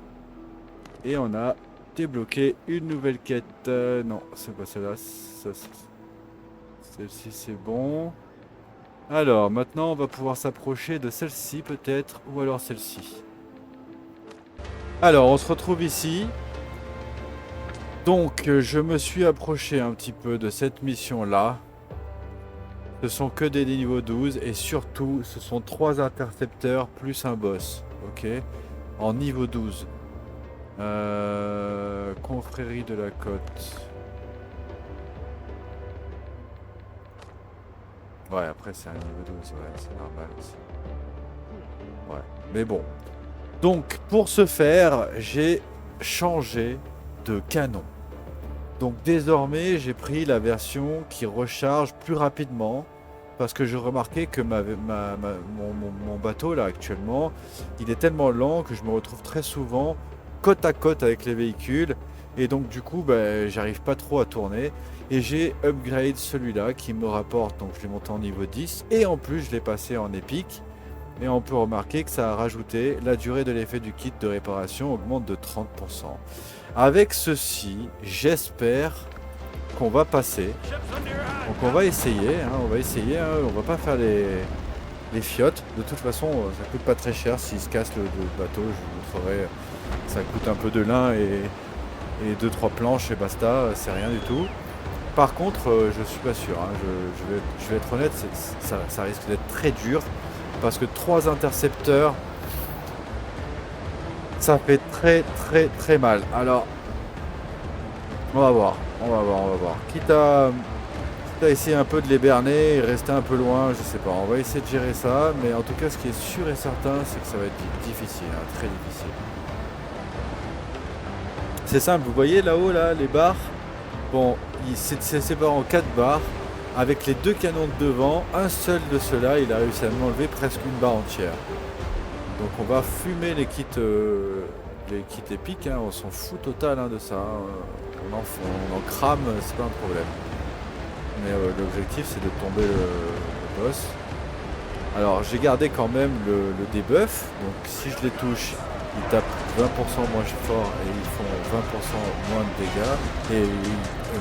Et on a débloqué une nouvelle quête. Non, c'est pas celle-là. Celle-ci, c'est bon. Alors, maintenant, on va pouvoir s'approcher de celle-ci, peut-être, ou alors celle-ci. Alors, on se retrouve ici. Donc, je me suis approché un petit peu de cette mission-là. Ce sont que des niveaux 12 et surtout, ce sont 3 intercepteurs plus un boss. Ok. En niveau 12. Confrérie de la côte. Ouais, après c'est un niveau 12, ouais, c'est normal aussi. Ouais, mais bon. Donc, pour ce faire, j'ai changé de canon. Donc désormais, j'ai pris la version qui recharge plus rapidement. Parce que je remarquais que mon bateau là actuellement, il est tellement lent que je me retrouve très souvent côte à côte avec les véhicules. Et donc du coup, j'arrive pas trop à tourner. Et j'ai upgrade celui-là qui me rapporte, donc je l'ai monté en niveau 10. Et en plus, je l'ai passé en épique. Et on peut remarquer que ça a rajouté la durée de l'effet du kit de réparation augmente de 30%. Avec ceci, j'espère qu'on va passer. Donc on va essayer, on va pas faire les fiottes. De toute façon, ça coûte pas très cher. S'il se casse le bateau, je vous ferai, ça coûte un peu de lin et 2-3 planches et basta, c'est rien du tout. Par contre, je suis pas sûr, hein. Je vais être honnête, ça risque d'être très dur. Parce que 3 intercepteurs, ça fait très mal. Alors, on va voir. Quitte à essayer un peu de les berner et rester un peu loin, je sais pas. On va essayer de gérer ça. Mais en tout cas, ce qui est sûr et certain, c'est que ça va être difficile, hein, très difficile. C'est simple, vous voyez là-haut, là, les barres. Bon, c'est séparé en 4 barres. Avec les 2 canons de devant, un seul de ceux-là, il a réussi à m'enlever presque une barre entière. Donc on va fumer les kits épiques, hein, on s'en fout total de ça. On en crame, c'est pas un problème. Mais l'objectif c'est de tomber le boss. Alors j'ai gardé quand même le debuff, donc si je les touche, ils tapent 20% moins fort et ils font 20% moins de dégâts et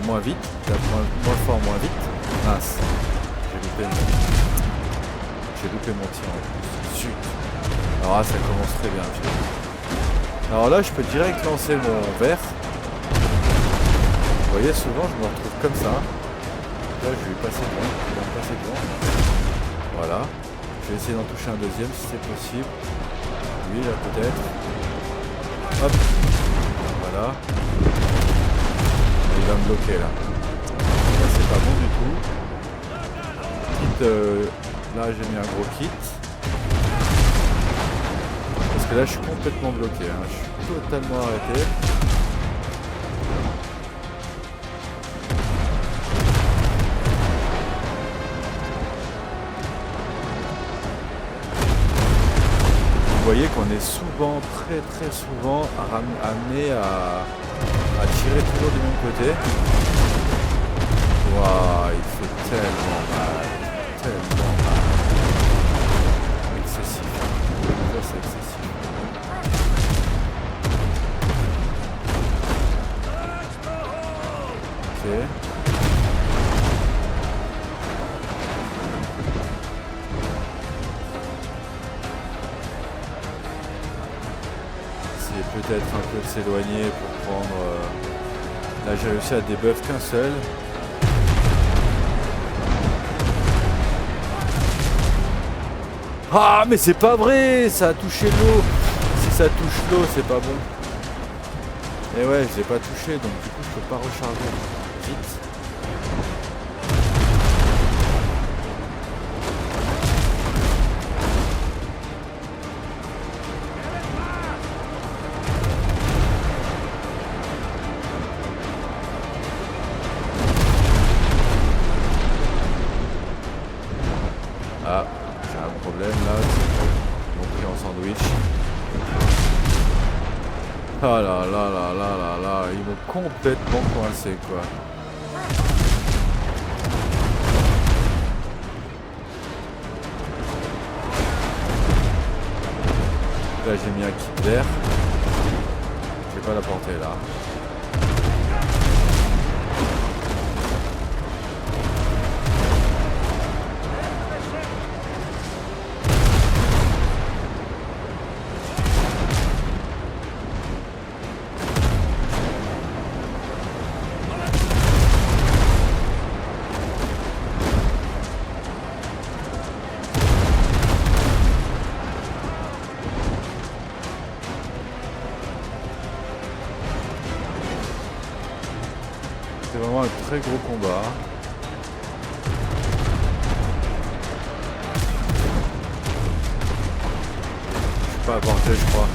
moins vite, ils tapent moins fort, moins vite. Mince, j'ai loupé mon tir en plus. Zut. Alors là, ça commence très bien. Alors là, je peux direct lancer mon verre. Vous voyez, souvent, je me retrouve comme ça. Là, je vais passer devant. Voilà. Je vais essayer d'en toucher un deuxième si c'est possible. Lui, là, peut-être. Hop. Voilà. Il va me bloquer, là. Là, c'est pas bon du tout. Là, j'ai mis un gros kit. Parce que là, je suis complètement bloqué. Hein. Je suis totalement arrêté. Vous voyez qu'on est souvent, très souvent, amené à tirer toujours du même côté. Waouh, il fait tellement mal. Excessif. Ça, c'est excessif. Ok. Essayer peut-être un peu de s'éloigner pour prendre... Là, j'ai réussi à débuff qu'un seul. Ah, mais c'est pas vrai, ça a touché l'eau. Si ça touche l'eau, c'est pas bon. Et ouais, je l'ai pas touché, donc du coup, je peux pas recharger. Vite. Ah, j'ai un problème là. Ils m'ont pris en sandwich. Ah là là là là là là, ils m'ont complètement coincé quoi. Là j'ai mis un kit d'air. Je vais pas la porter là. C'est vraiment un très gros combat. Je suis pas à portée, je crois.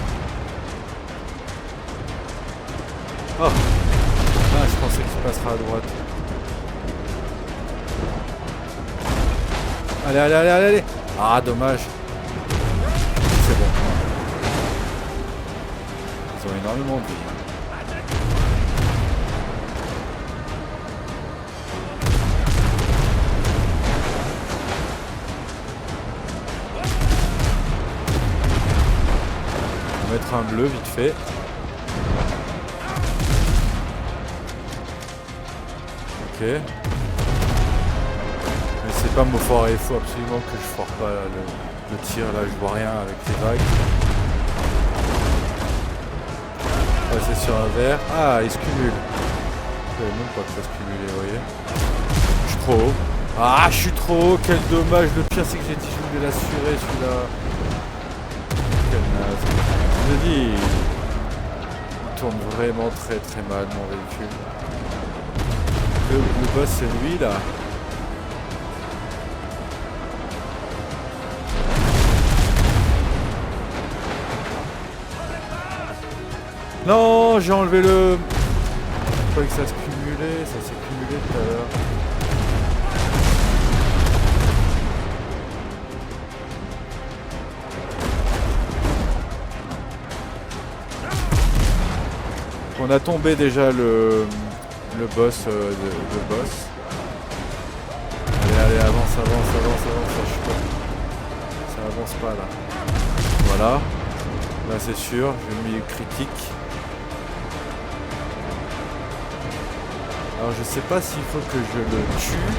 Oh! Ah, je pensais qu'il passera à droite. Allez, allez, allez, allez, allez! Ah, dommage. C'est bon. Ils ont énormément de vie. Mettre un bleu vite fait. Ok. Mais c'est pas mon fort, il faut absolument que je force pas le tir là, je vois rien avec les vagues. Passer sur un vert. Ah, il se cumule. Je savais même pas que ça se cumulait, vous voyez. Je suis trop haut. Ah, je suis trop haut, quel dommage. Le pire c'est que j'ai dit je voulais l'assurer celui-là. Quel naze. Je me dis, il tourne vraiment très très mal mon véhicule. Le boss c'est lui là. Non, j'ai enlevé le... Je croyais que ça se cumulait, ça s'est cumulé tout à l'heure. On a tombé déjà le boss, le boss. Allez, allez, avance, avance, avance, avance, je sais pas. Ça avance pas là. Voilà. Là c'est sûr, j'ai mis le critique. Alors je sais pas s'il faut que je le tue.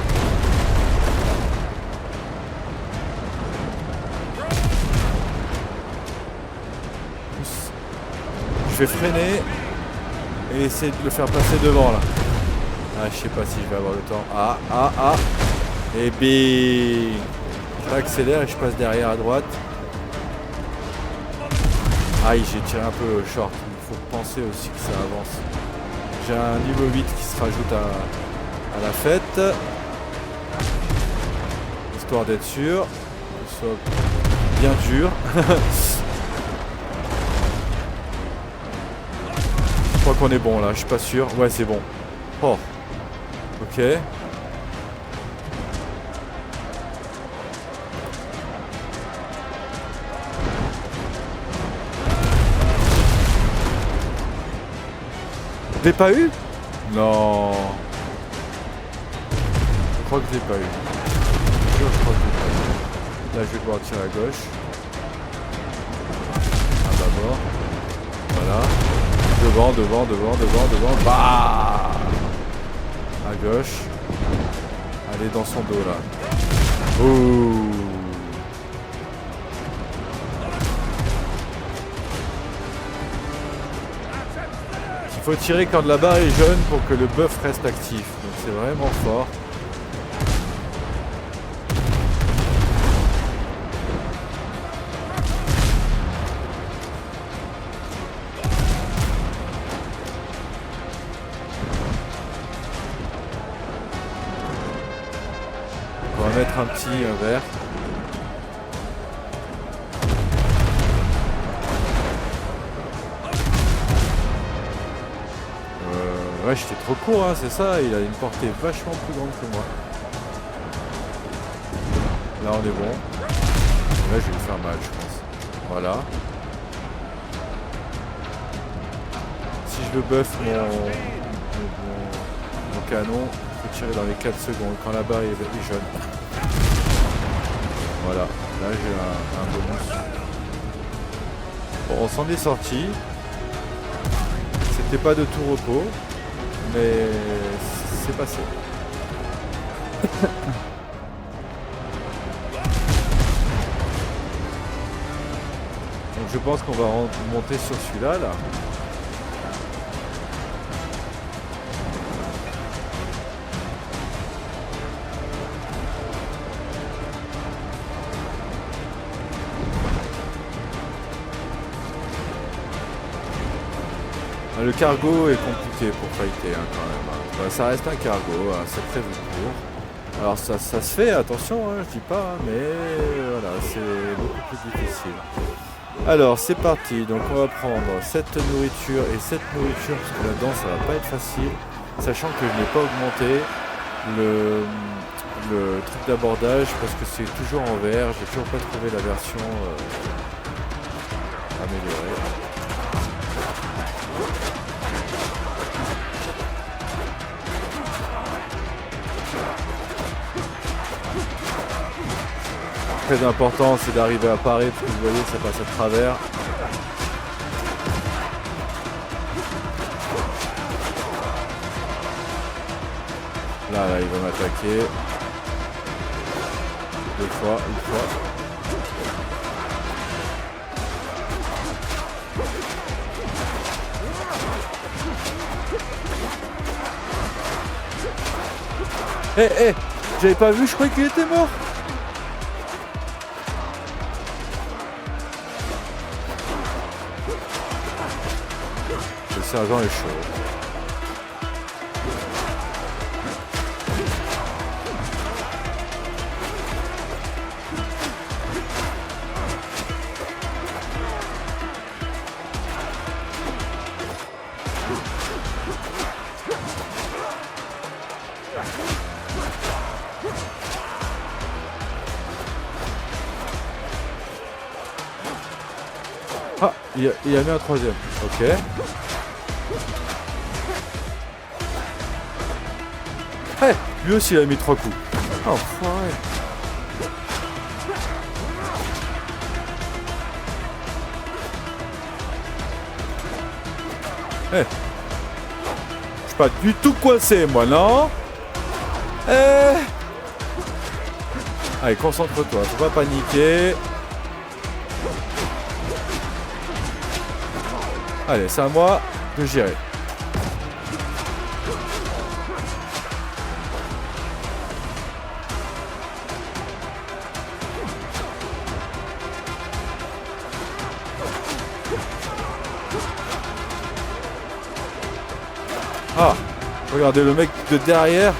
Je vais freiner et essayer de le faire passer devant là. Ah, je sais pas si je vais avoir le temps. Ah, ah, ah. Et bing. J'accélère et je passe derrière à droite. Aïe, j'ai tiré un peu short. Il faut penser aussi que ça avance. J'ai un niveau 8 qui se rajoute à la fête. Histoire d'être sûr que ce soit bien dur. Je crois qu'on est bon là, je suis pas sûr. Ouais, c'est bon. Oh. Ok. Je l'ai pas eu? Non. Je crois que je l'ai pas eu. Je crois que je l'ai pas eu. Là, je vais devoir tirer à gauche. Ah, d'abord. Voilà. Devant, devant, devant, devant, devant. Bah! À gauche. Allez, dans son dos, là. Ouh. Il faut tirer quand la barre est jaune pour que le buff reste actif. Donc c'est vraiment fort. va mettre un petit verre. Ouais, j'étais trop court, hein, c'est ça. Il a une portée vachement plus grande que moi. Là, on est bon. Là, je vais lui faire mal, je pense. Voilà. Si je le buff mon canon, je peux tirer dans les 4 secondes quand la barre est jaune. Voilà, là j'ai un bonus. Bon, on s'en est sorti. C'était pas de tout repos, mais c'est passé. Donc je pense qu'on va monter sur celui-là, là. Le cargo est compliqué pour fighter hein, quand même. Bah, ça reste un cargo, hein, c'est prévu pour. Alors ça se fait, attention, hein, je dis pas, hein, mais voilà, c'est beaucoup plus difficile. Alors c'est parti, donc on va prendre cette nourriture et cette nourriture, parce que là-dedans ça va pas être facile, sachant que je n'ai pas augmenté le truc d'abordage, parce que c'est toujours en vert, j'ai toujours pas trouvé la version améliorée. Très important, c'est d'arriver à parer, parce que vous voyez, ça passe à travers. Là, il va m'attaquer. 2 fois, une fois. Hé, j'avais pas vu, je croyais qu'il était mort. Le sergent est chaud. Ah, il a mis un troisième. Ok. Hey, lui aussi il a mis 3 coups. Oh, enfoiré. Hey. Je suis pas du tout coincé moi, non? Allez, concentre-toi, faut pas paniquer. Allez, c'est à moi de gérer. Ah, regardez le mec de derrière.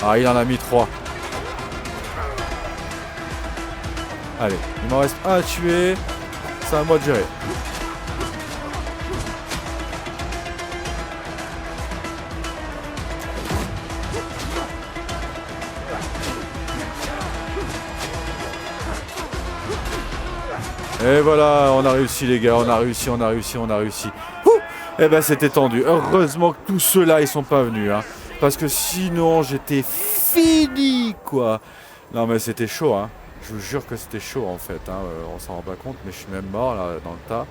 Ah, il en a mis 3. Allez, il m'en reste un à tuer. C'est à moi de gérer. Et voilà, on a réussi les gars, on a réussi. Ouh, eh ben c'était tendu. Heureusement que tous ceux-là ils sont pas venus, hein, parce que sinon j'étais fini quoi. Non mais c'était chaud, hein. Je vous jure que c'était chaud en fait, hein. On s'en rend pas compte, mais je suis même mort là dans le tas.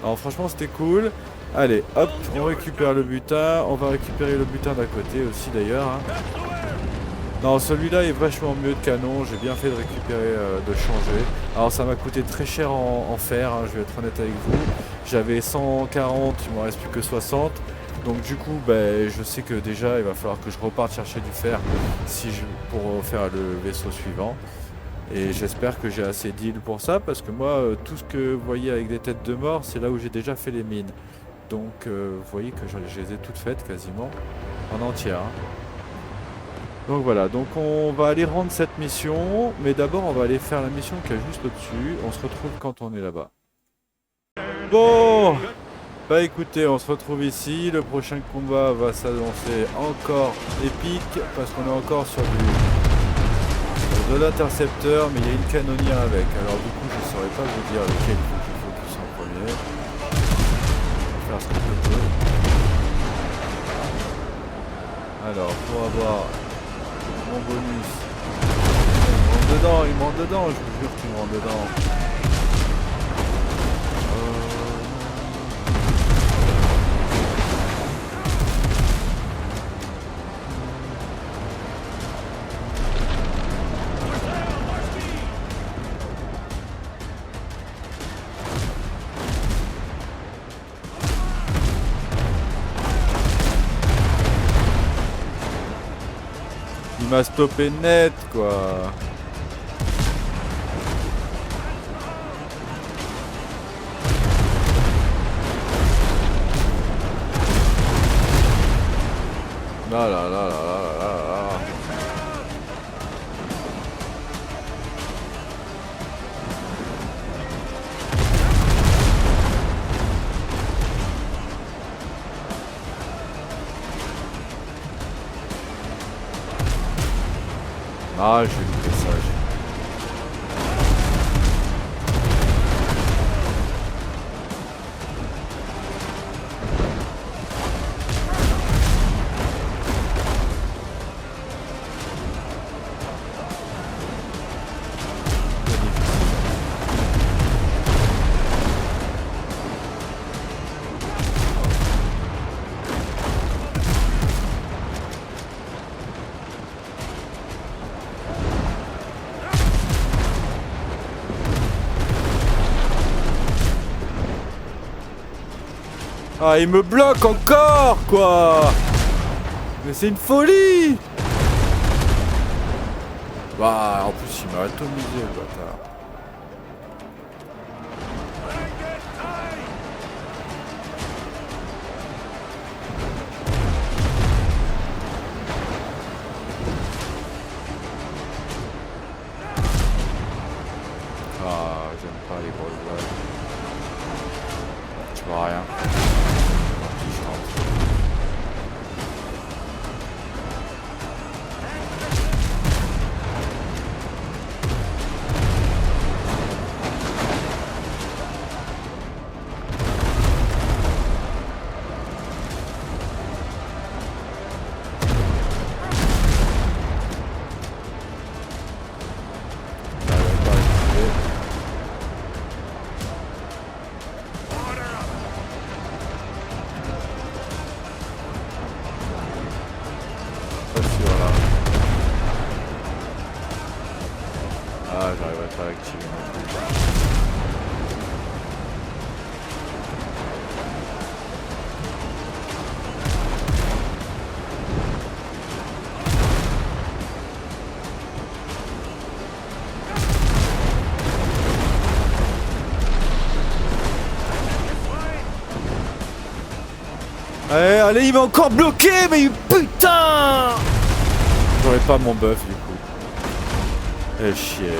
Alors franchement c'était cool. Allez, hop, on récupère le butin. On va récupérer le butin d'à côté aussi d'ailleurs, hein. Non, celui-là est vachement mieux de canon, j'ai bien fait de récupérer, de changer. Alors ça m'a coûté très cher en fer, hein, je vais être honnête avec vous. J'avais 140, il m'en reste plus que 60. Donc du coup, je sais que déjà il va falloir que je reparte chercher du fer pour faire le vaisseau suivant. Et j'espère que j'ai assez d'îles pour ça, parce que moi, tout ce que vous voyez avec des têtes de mort, c'est là où j'ai déjà fait les mines. Donc vous voyez que je les ai toutes faites quasiment, en entière, hein. Donc voilà, donc on va aller rendre cette mission, mais d'abord on va aller faire la mission qui est juste au-dessus. On se retrouve quand on est là-bas. Bon, bah écoutez, on se retrouve ici. Le prochain combat va s'annoncer encore épique parce qu'on est encore sur de l'intercepteur, mais il y a une canonnière avec. Alors du coup, je ne saurais pas vous dire lequel il faut focus en premier. On va faire ce qu'on peut. Alors, pour avoir mon bonus, il me rentre dedans, je vous jure qu'il me rentre dedans. Il m'a stoppé net, quoi. Là là là là là là là. Ah, j'ai loupé ça. Ah, il me bloque encore, quoi. Mais c'est une folie. Bah, en plus, il m'a atomisé, le bâtard. Ah, j'aime pas les grosses blagues. Tu vois rien. Ah, j'arrive pas à activer mon truc. Allez, allez, il m'a encore bloqué, mais putain! J'aurais pas mon buff du coup. Eh chier.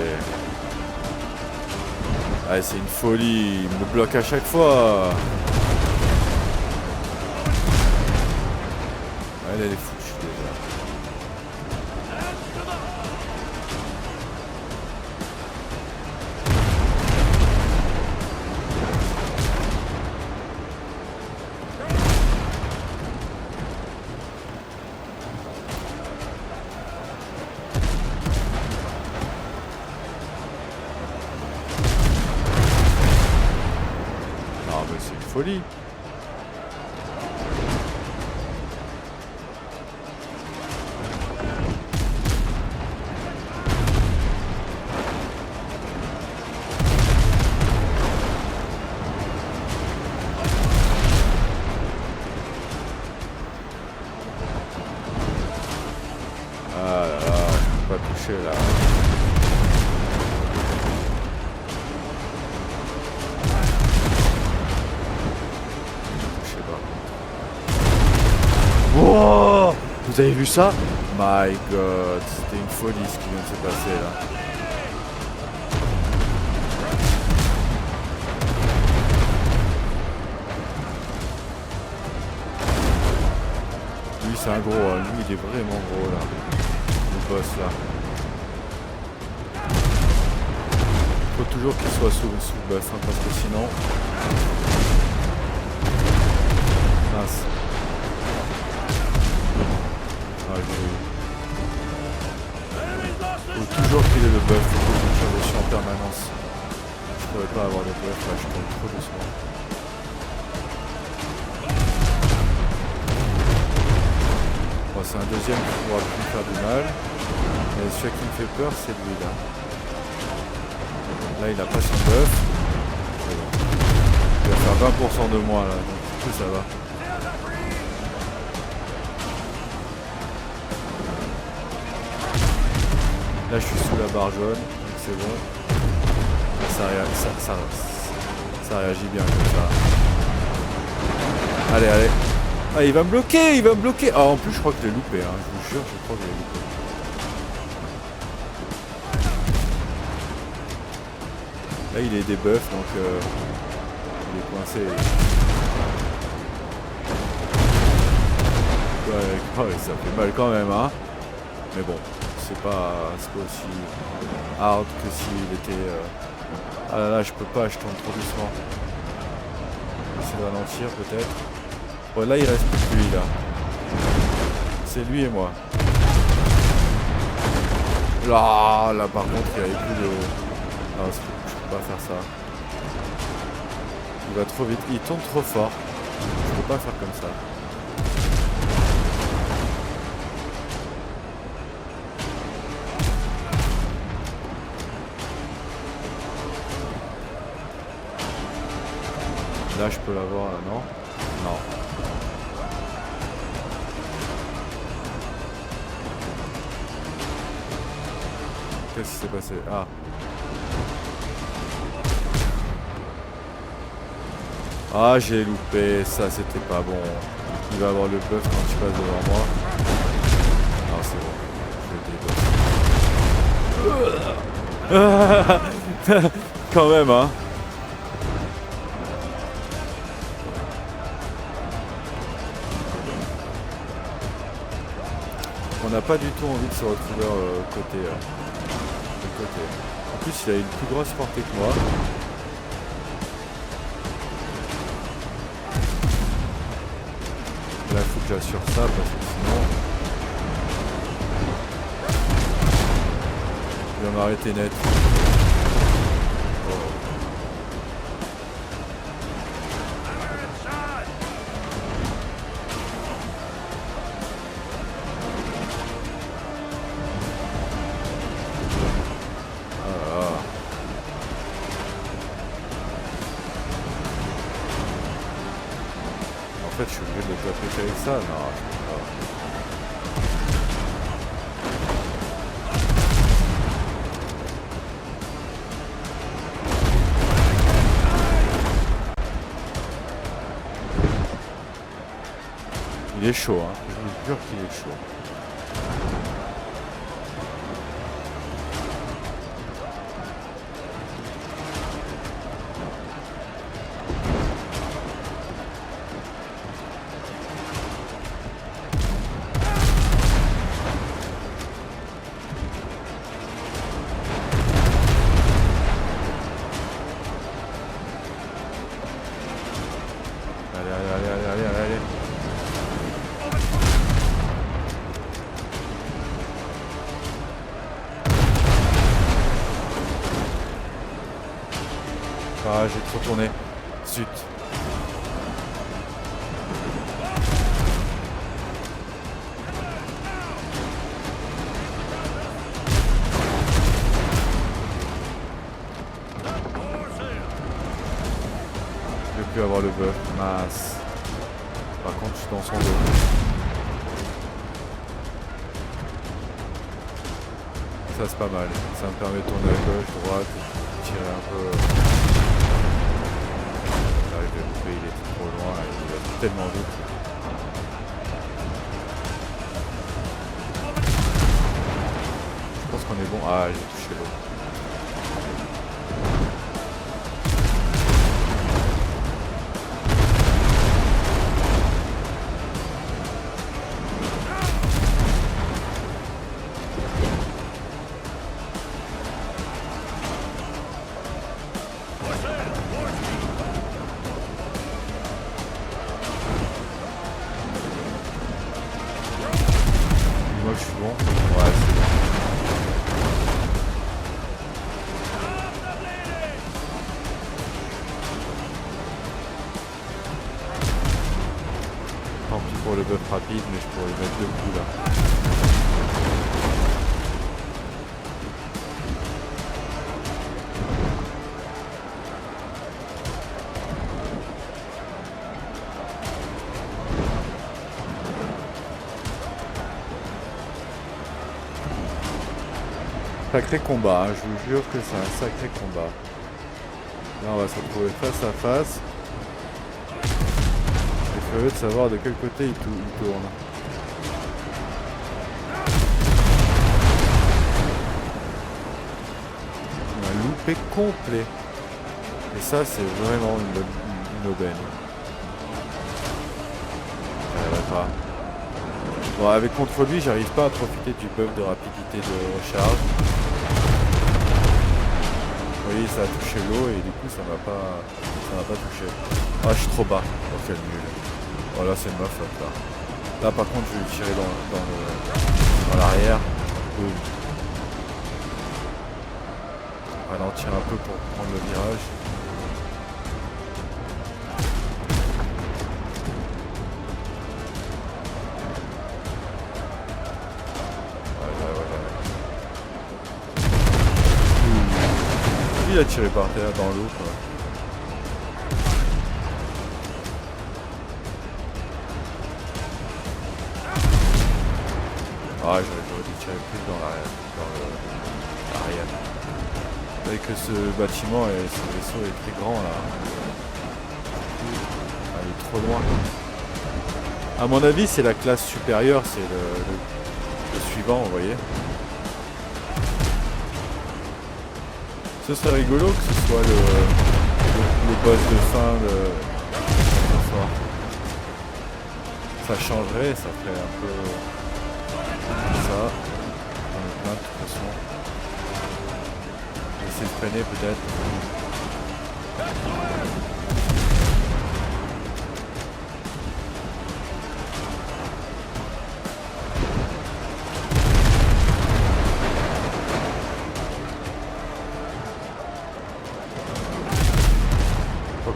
Ah, c'est une folie, il me bloque à chaque fois. Elle est foutue déjà. C'est une folie. Ah là là, je peux pas toucher là. Wow, vous avez vu ça? My god, c'était une folie ce qui vient de se passer là. Lui c'est un gros, hein. Lui il est vraiment gros là. Le boss là. Faut toujours qu'il soit sous le buff hein, parce que sinon... Mince. Ah, faut toujours qu'il ait le buff, faut que je tire dessus en permanence. Je pourrais pas avoir le buff, là je tourne trop doucement. Bon, c'est un deuxième qui pourra plus me faire du mal. Mais celui qui me fait peur c'est lui là. Là il a pas son buff. Il va faire 20% de moins là, donc du coup ça va. Là je suis sous la barre jaune, donc c'est bon. Là, ça réagit bien comme ça. Allez, allez. Ah il va me bloquer, il va me bloquer. Ah en plus je crois que je l'ai loupé, hein. Je vous jure, je crois que je l'ai loupé. Là il est debuff donc il est coincé. Ouais, ça fait mal quand même hein. Mais bon, c'est pas aussi hard que s'il était... Ah là là, je peux pas, je tourne trop doucement. Essayer de ralentir peut-être. Bon là il reste plus que lui là. C'est lui et moi. Là par contre il n'y avait plus de... Non, je peux pas faire ça. Il va trop vite, il tourne trop fort. Je peux pas faire comme ça. Là je peux l'avoir là, non? Non. Qu'est-ce qui s'est passé? Ah. Ah j'ai loupé, ça c'était pas bon. Il va avoir le buff quand tu passes devant moi. Non c'est bon. Je le débuffe. Quand même hein. On n'a pas du tout envie de se retrouver côté, de côté. En plus il a une plus grosse portée que moi. Là il faut que j'assure ça parce que sinon il va m'arrêter net. En fait, je suis obligé de le taper avec ça. Non, je peux pas. Il est chaud, hein. Je vous jure qu'il est chaud. Allez. Ah, j'ai trop tourné. Zut. Je vais plus avoir le buff. Mince. Par contre, je suis dans son dos. Ça, c'est pas mal. Ça me permet de tourner à gauche, droite, tirer un peu. J'arrive à le couper, il est trop loin, il va tellement vite. qu'on est bon. Ah, j'ai touché l'eau. Moi je suis bon. Ouais, c'est bon. Tant pis pour le buff rapide, mais je pourrais le mettre deux coups là. Sacré combat, hein, je vous jure que c'est un sacré combat. Là on va se retrouver face à face. Je suis curieux de savoir de quel côté il tourne. Un loupé complet. Et ça c'est vraiment une aubaine. Pas. Bon, avec contre lui j'arrive pas à profiter du buff de rapidité de recharge. Vous voyez, ça a touché l'eau et du coup ça m'a pas touché. Ah, je suis trop bas. Oh, quel nul. Voilà, c'est ma faute là. Là par contre je vais tirer dans l'arrière. Boum. Ralentir un peu pour prendre le virage. Il a tiré par terre dans l'eau quoi. Ah, j'aurais dû tirer plus dans l'arrière. Avec ce bâtiment et ce vaisseau est très grand là. Ah, il est trop loin. À mon avis c'est la classe supérieure, c'est le suivant, vous voyez. Ce serait rigolo que ce soit le boss de fin de ce soir. Ça changerait, ça ferait un peu ça. On est plein de toute façon. Je vais essayer de freiner peut-être.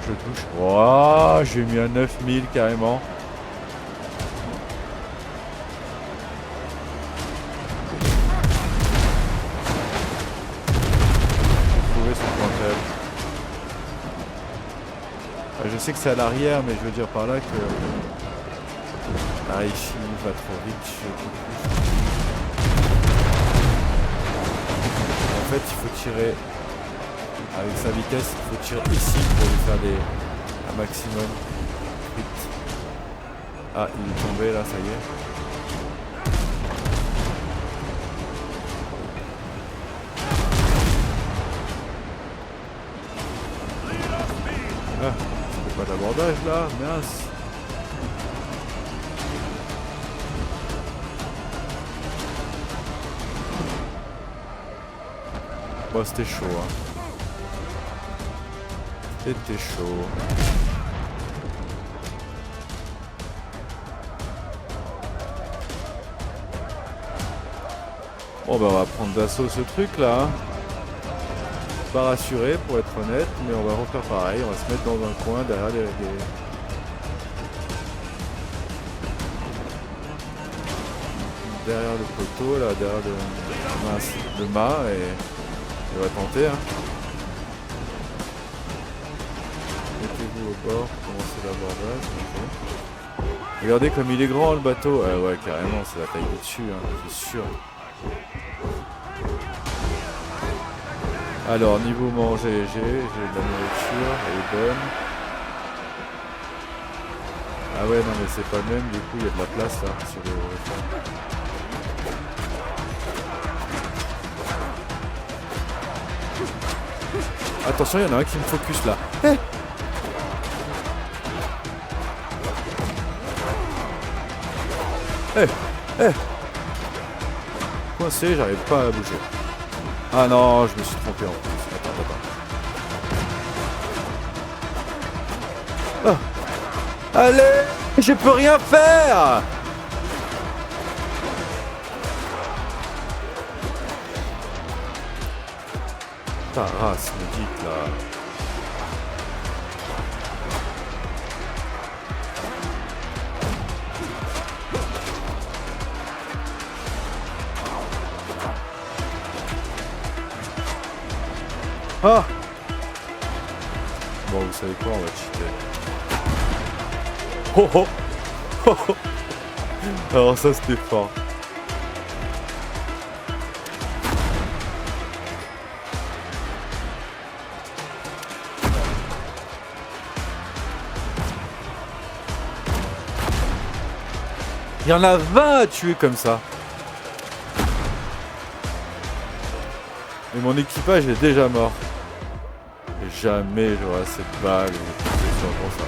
Je touche. Waouh, j'ai mis un 9000 carrément. J'ai trouvé son pointeur. Je sais que c'est à l'arrière, mais je veux dire par là que... Ah, ici, il va trop vite. En fait, il faut tirer... Avec sa vitesse, il faut tirer ici pour lui faire un maximum. Ah, il est tombé là, ça y est. Ah, c'était pas d'abordage là, mince. Bon, c'était chaud, hein. C'était chaud. Bon bah on va prendre d'assaut ce truc là. Hein. Pas rassuré pour être honnête, mais on va refaire pareil. On va se mettre dans un coin derrière derrière le poteau là, derrière le mât et on va tenter. Hein. Mettez-vous au bord, commencez l'abordage. Okay. Regardez comme il est grand le bateau. Ouais carrément, c'est la taille du dessus, hein, c'est sûr. Alors niveau manger, j'ai de la nourriture, elle est bonne. Ah ouais non mais c'est pas le même, du coup il y a de la place là sur le... Attention, il y en a un qui me focus là. Eh Eh Eh Coincé, j'arrive pas à bouger. Ah non, je me suis trompé en plus. Attends. Ah. Allez, je peux rien faire. Ta race maudite là. Ah. Bon, vous savez quoi, on va cheater. Oh oh, oh, oh. Alors ça c'était fort. Il y en a 20 à tuer comme ça. Et mon équipage est déjà mort. Et jamais j'aurai cette balle ou de protection pour ça.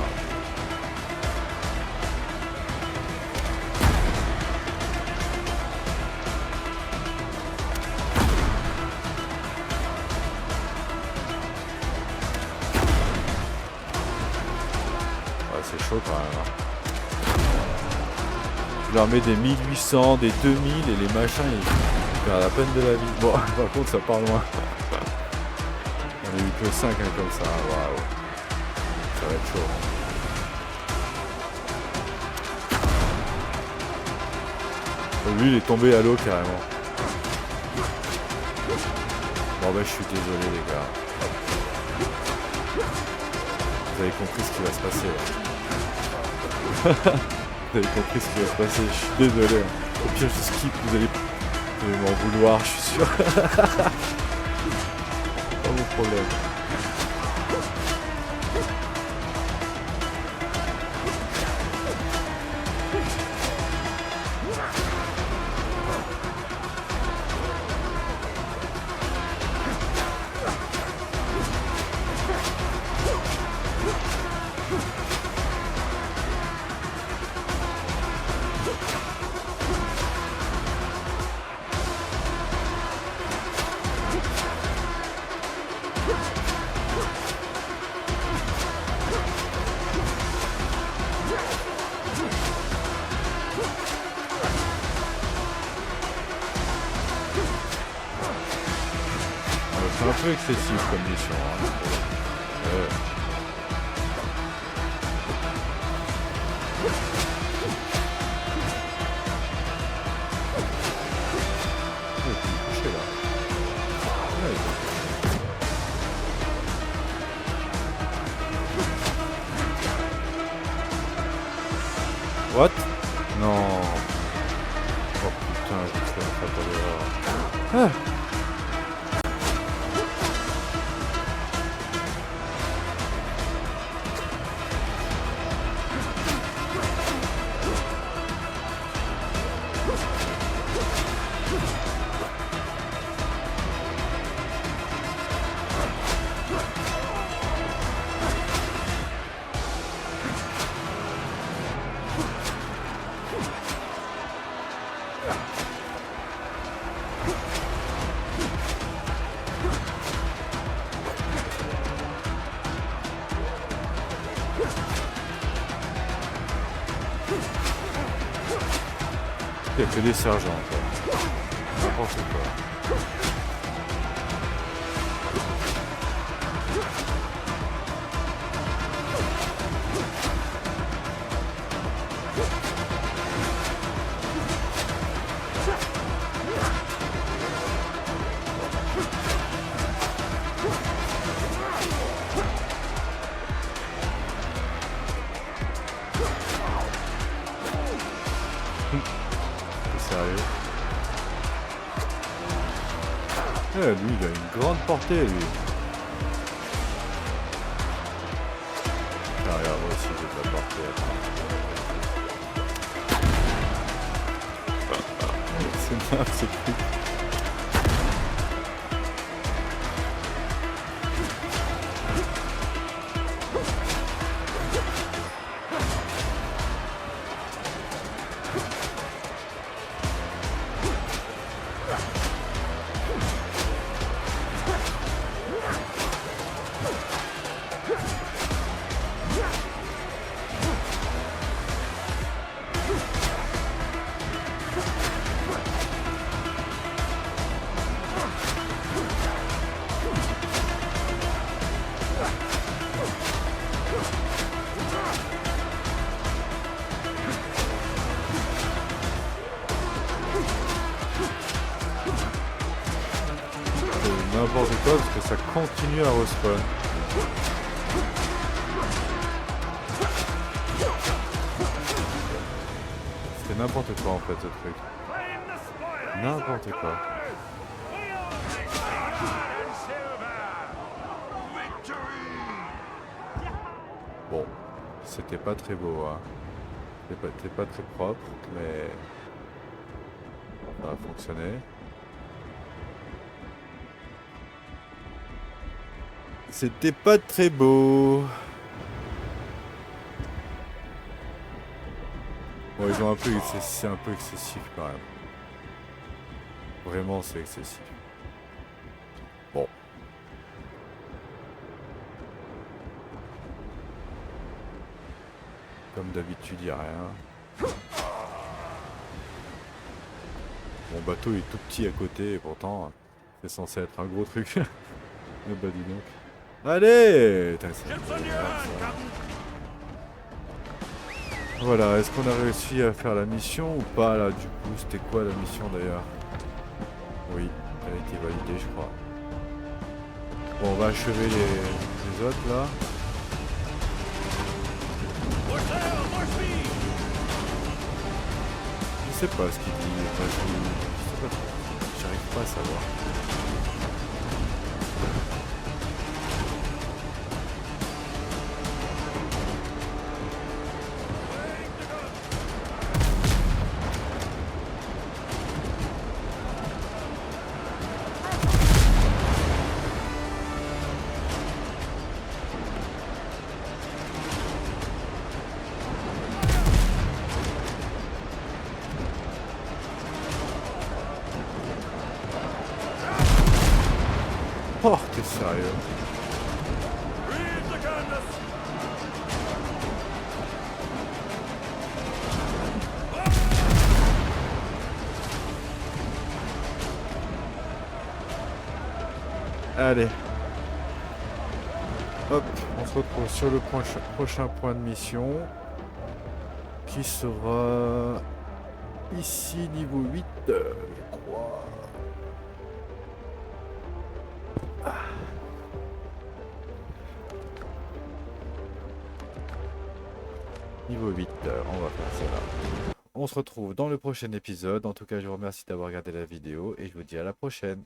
Ouais, c'est chaud quand même. Hein. Je leur mets des 1800, des 2000 et les machins ils perdent la peine de la vie. Bon, par contre ça part loin. On a eu que 5 hein, comme ça, waouh. Ça va être chaud. Lui il est tombé à l'eau carrément. Bon bah je suis désolé les gars. Vous avez compris ce qui va se passer. Vous avez compris ce qui va se passer, je suis désolé. Au pire je skip, vous allez m'en vouloir, je suis sûr. Pas mon problème. C'est un peu excessif comme mission. Hein. What? Non. Oh putain, je me fais un fatal erreur. Ah. Il n'y a que des sergents, quoi. N'importe quoi. Sérieux? Lui, il a une grande portée, lui. Ah, regarde, moi aussi, j'ai de la portée. C'est bien, ce truc. n'importe quoi parce que ça continue à respawn. C'est n'importe quoi en fait ce truc. N'importe quoi. Bon, c'était pas très beau, hein. C'était pas très propre, mais ça a fonctionné. C'était pas très beau. Bon, ils ont un peu c'est un peu excessif quand même. Vraiment, c'est excessif. Bon. Comme d'habitude, il n'y a rien. Mon bateau est tout petit à côté et pourtant, c'est censé être un gros truc. Eh bah dis donc. Allez! Putain, c'est incroyable, ça. Voilà, est-ce qu'on a réussi à faire la mission ou pas là du coup? C'était quoi la mission d'ailleurs? Oui, elle a été validée je crois. Bon, on va achever les autres là. Je sais pas ce qu'il dit, enfin, je sais pas trop. J'arrive pas à savoir. Oh, t'es sérieux? Allez. Hop, on se retrouve sur le prochain point de mission. Qui sera ici niveau 8, je crois. Niveau 8, on va faire ça là. On se retrouve dans le prochain épisode. En tout cas, je vous remercie d'avoir regardé la vidéo et je vous dis à la prochaine.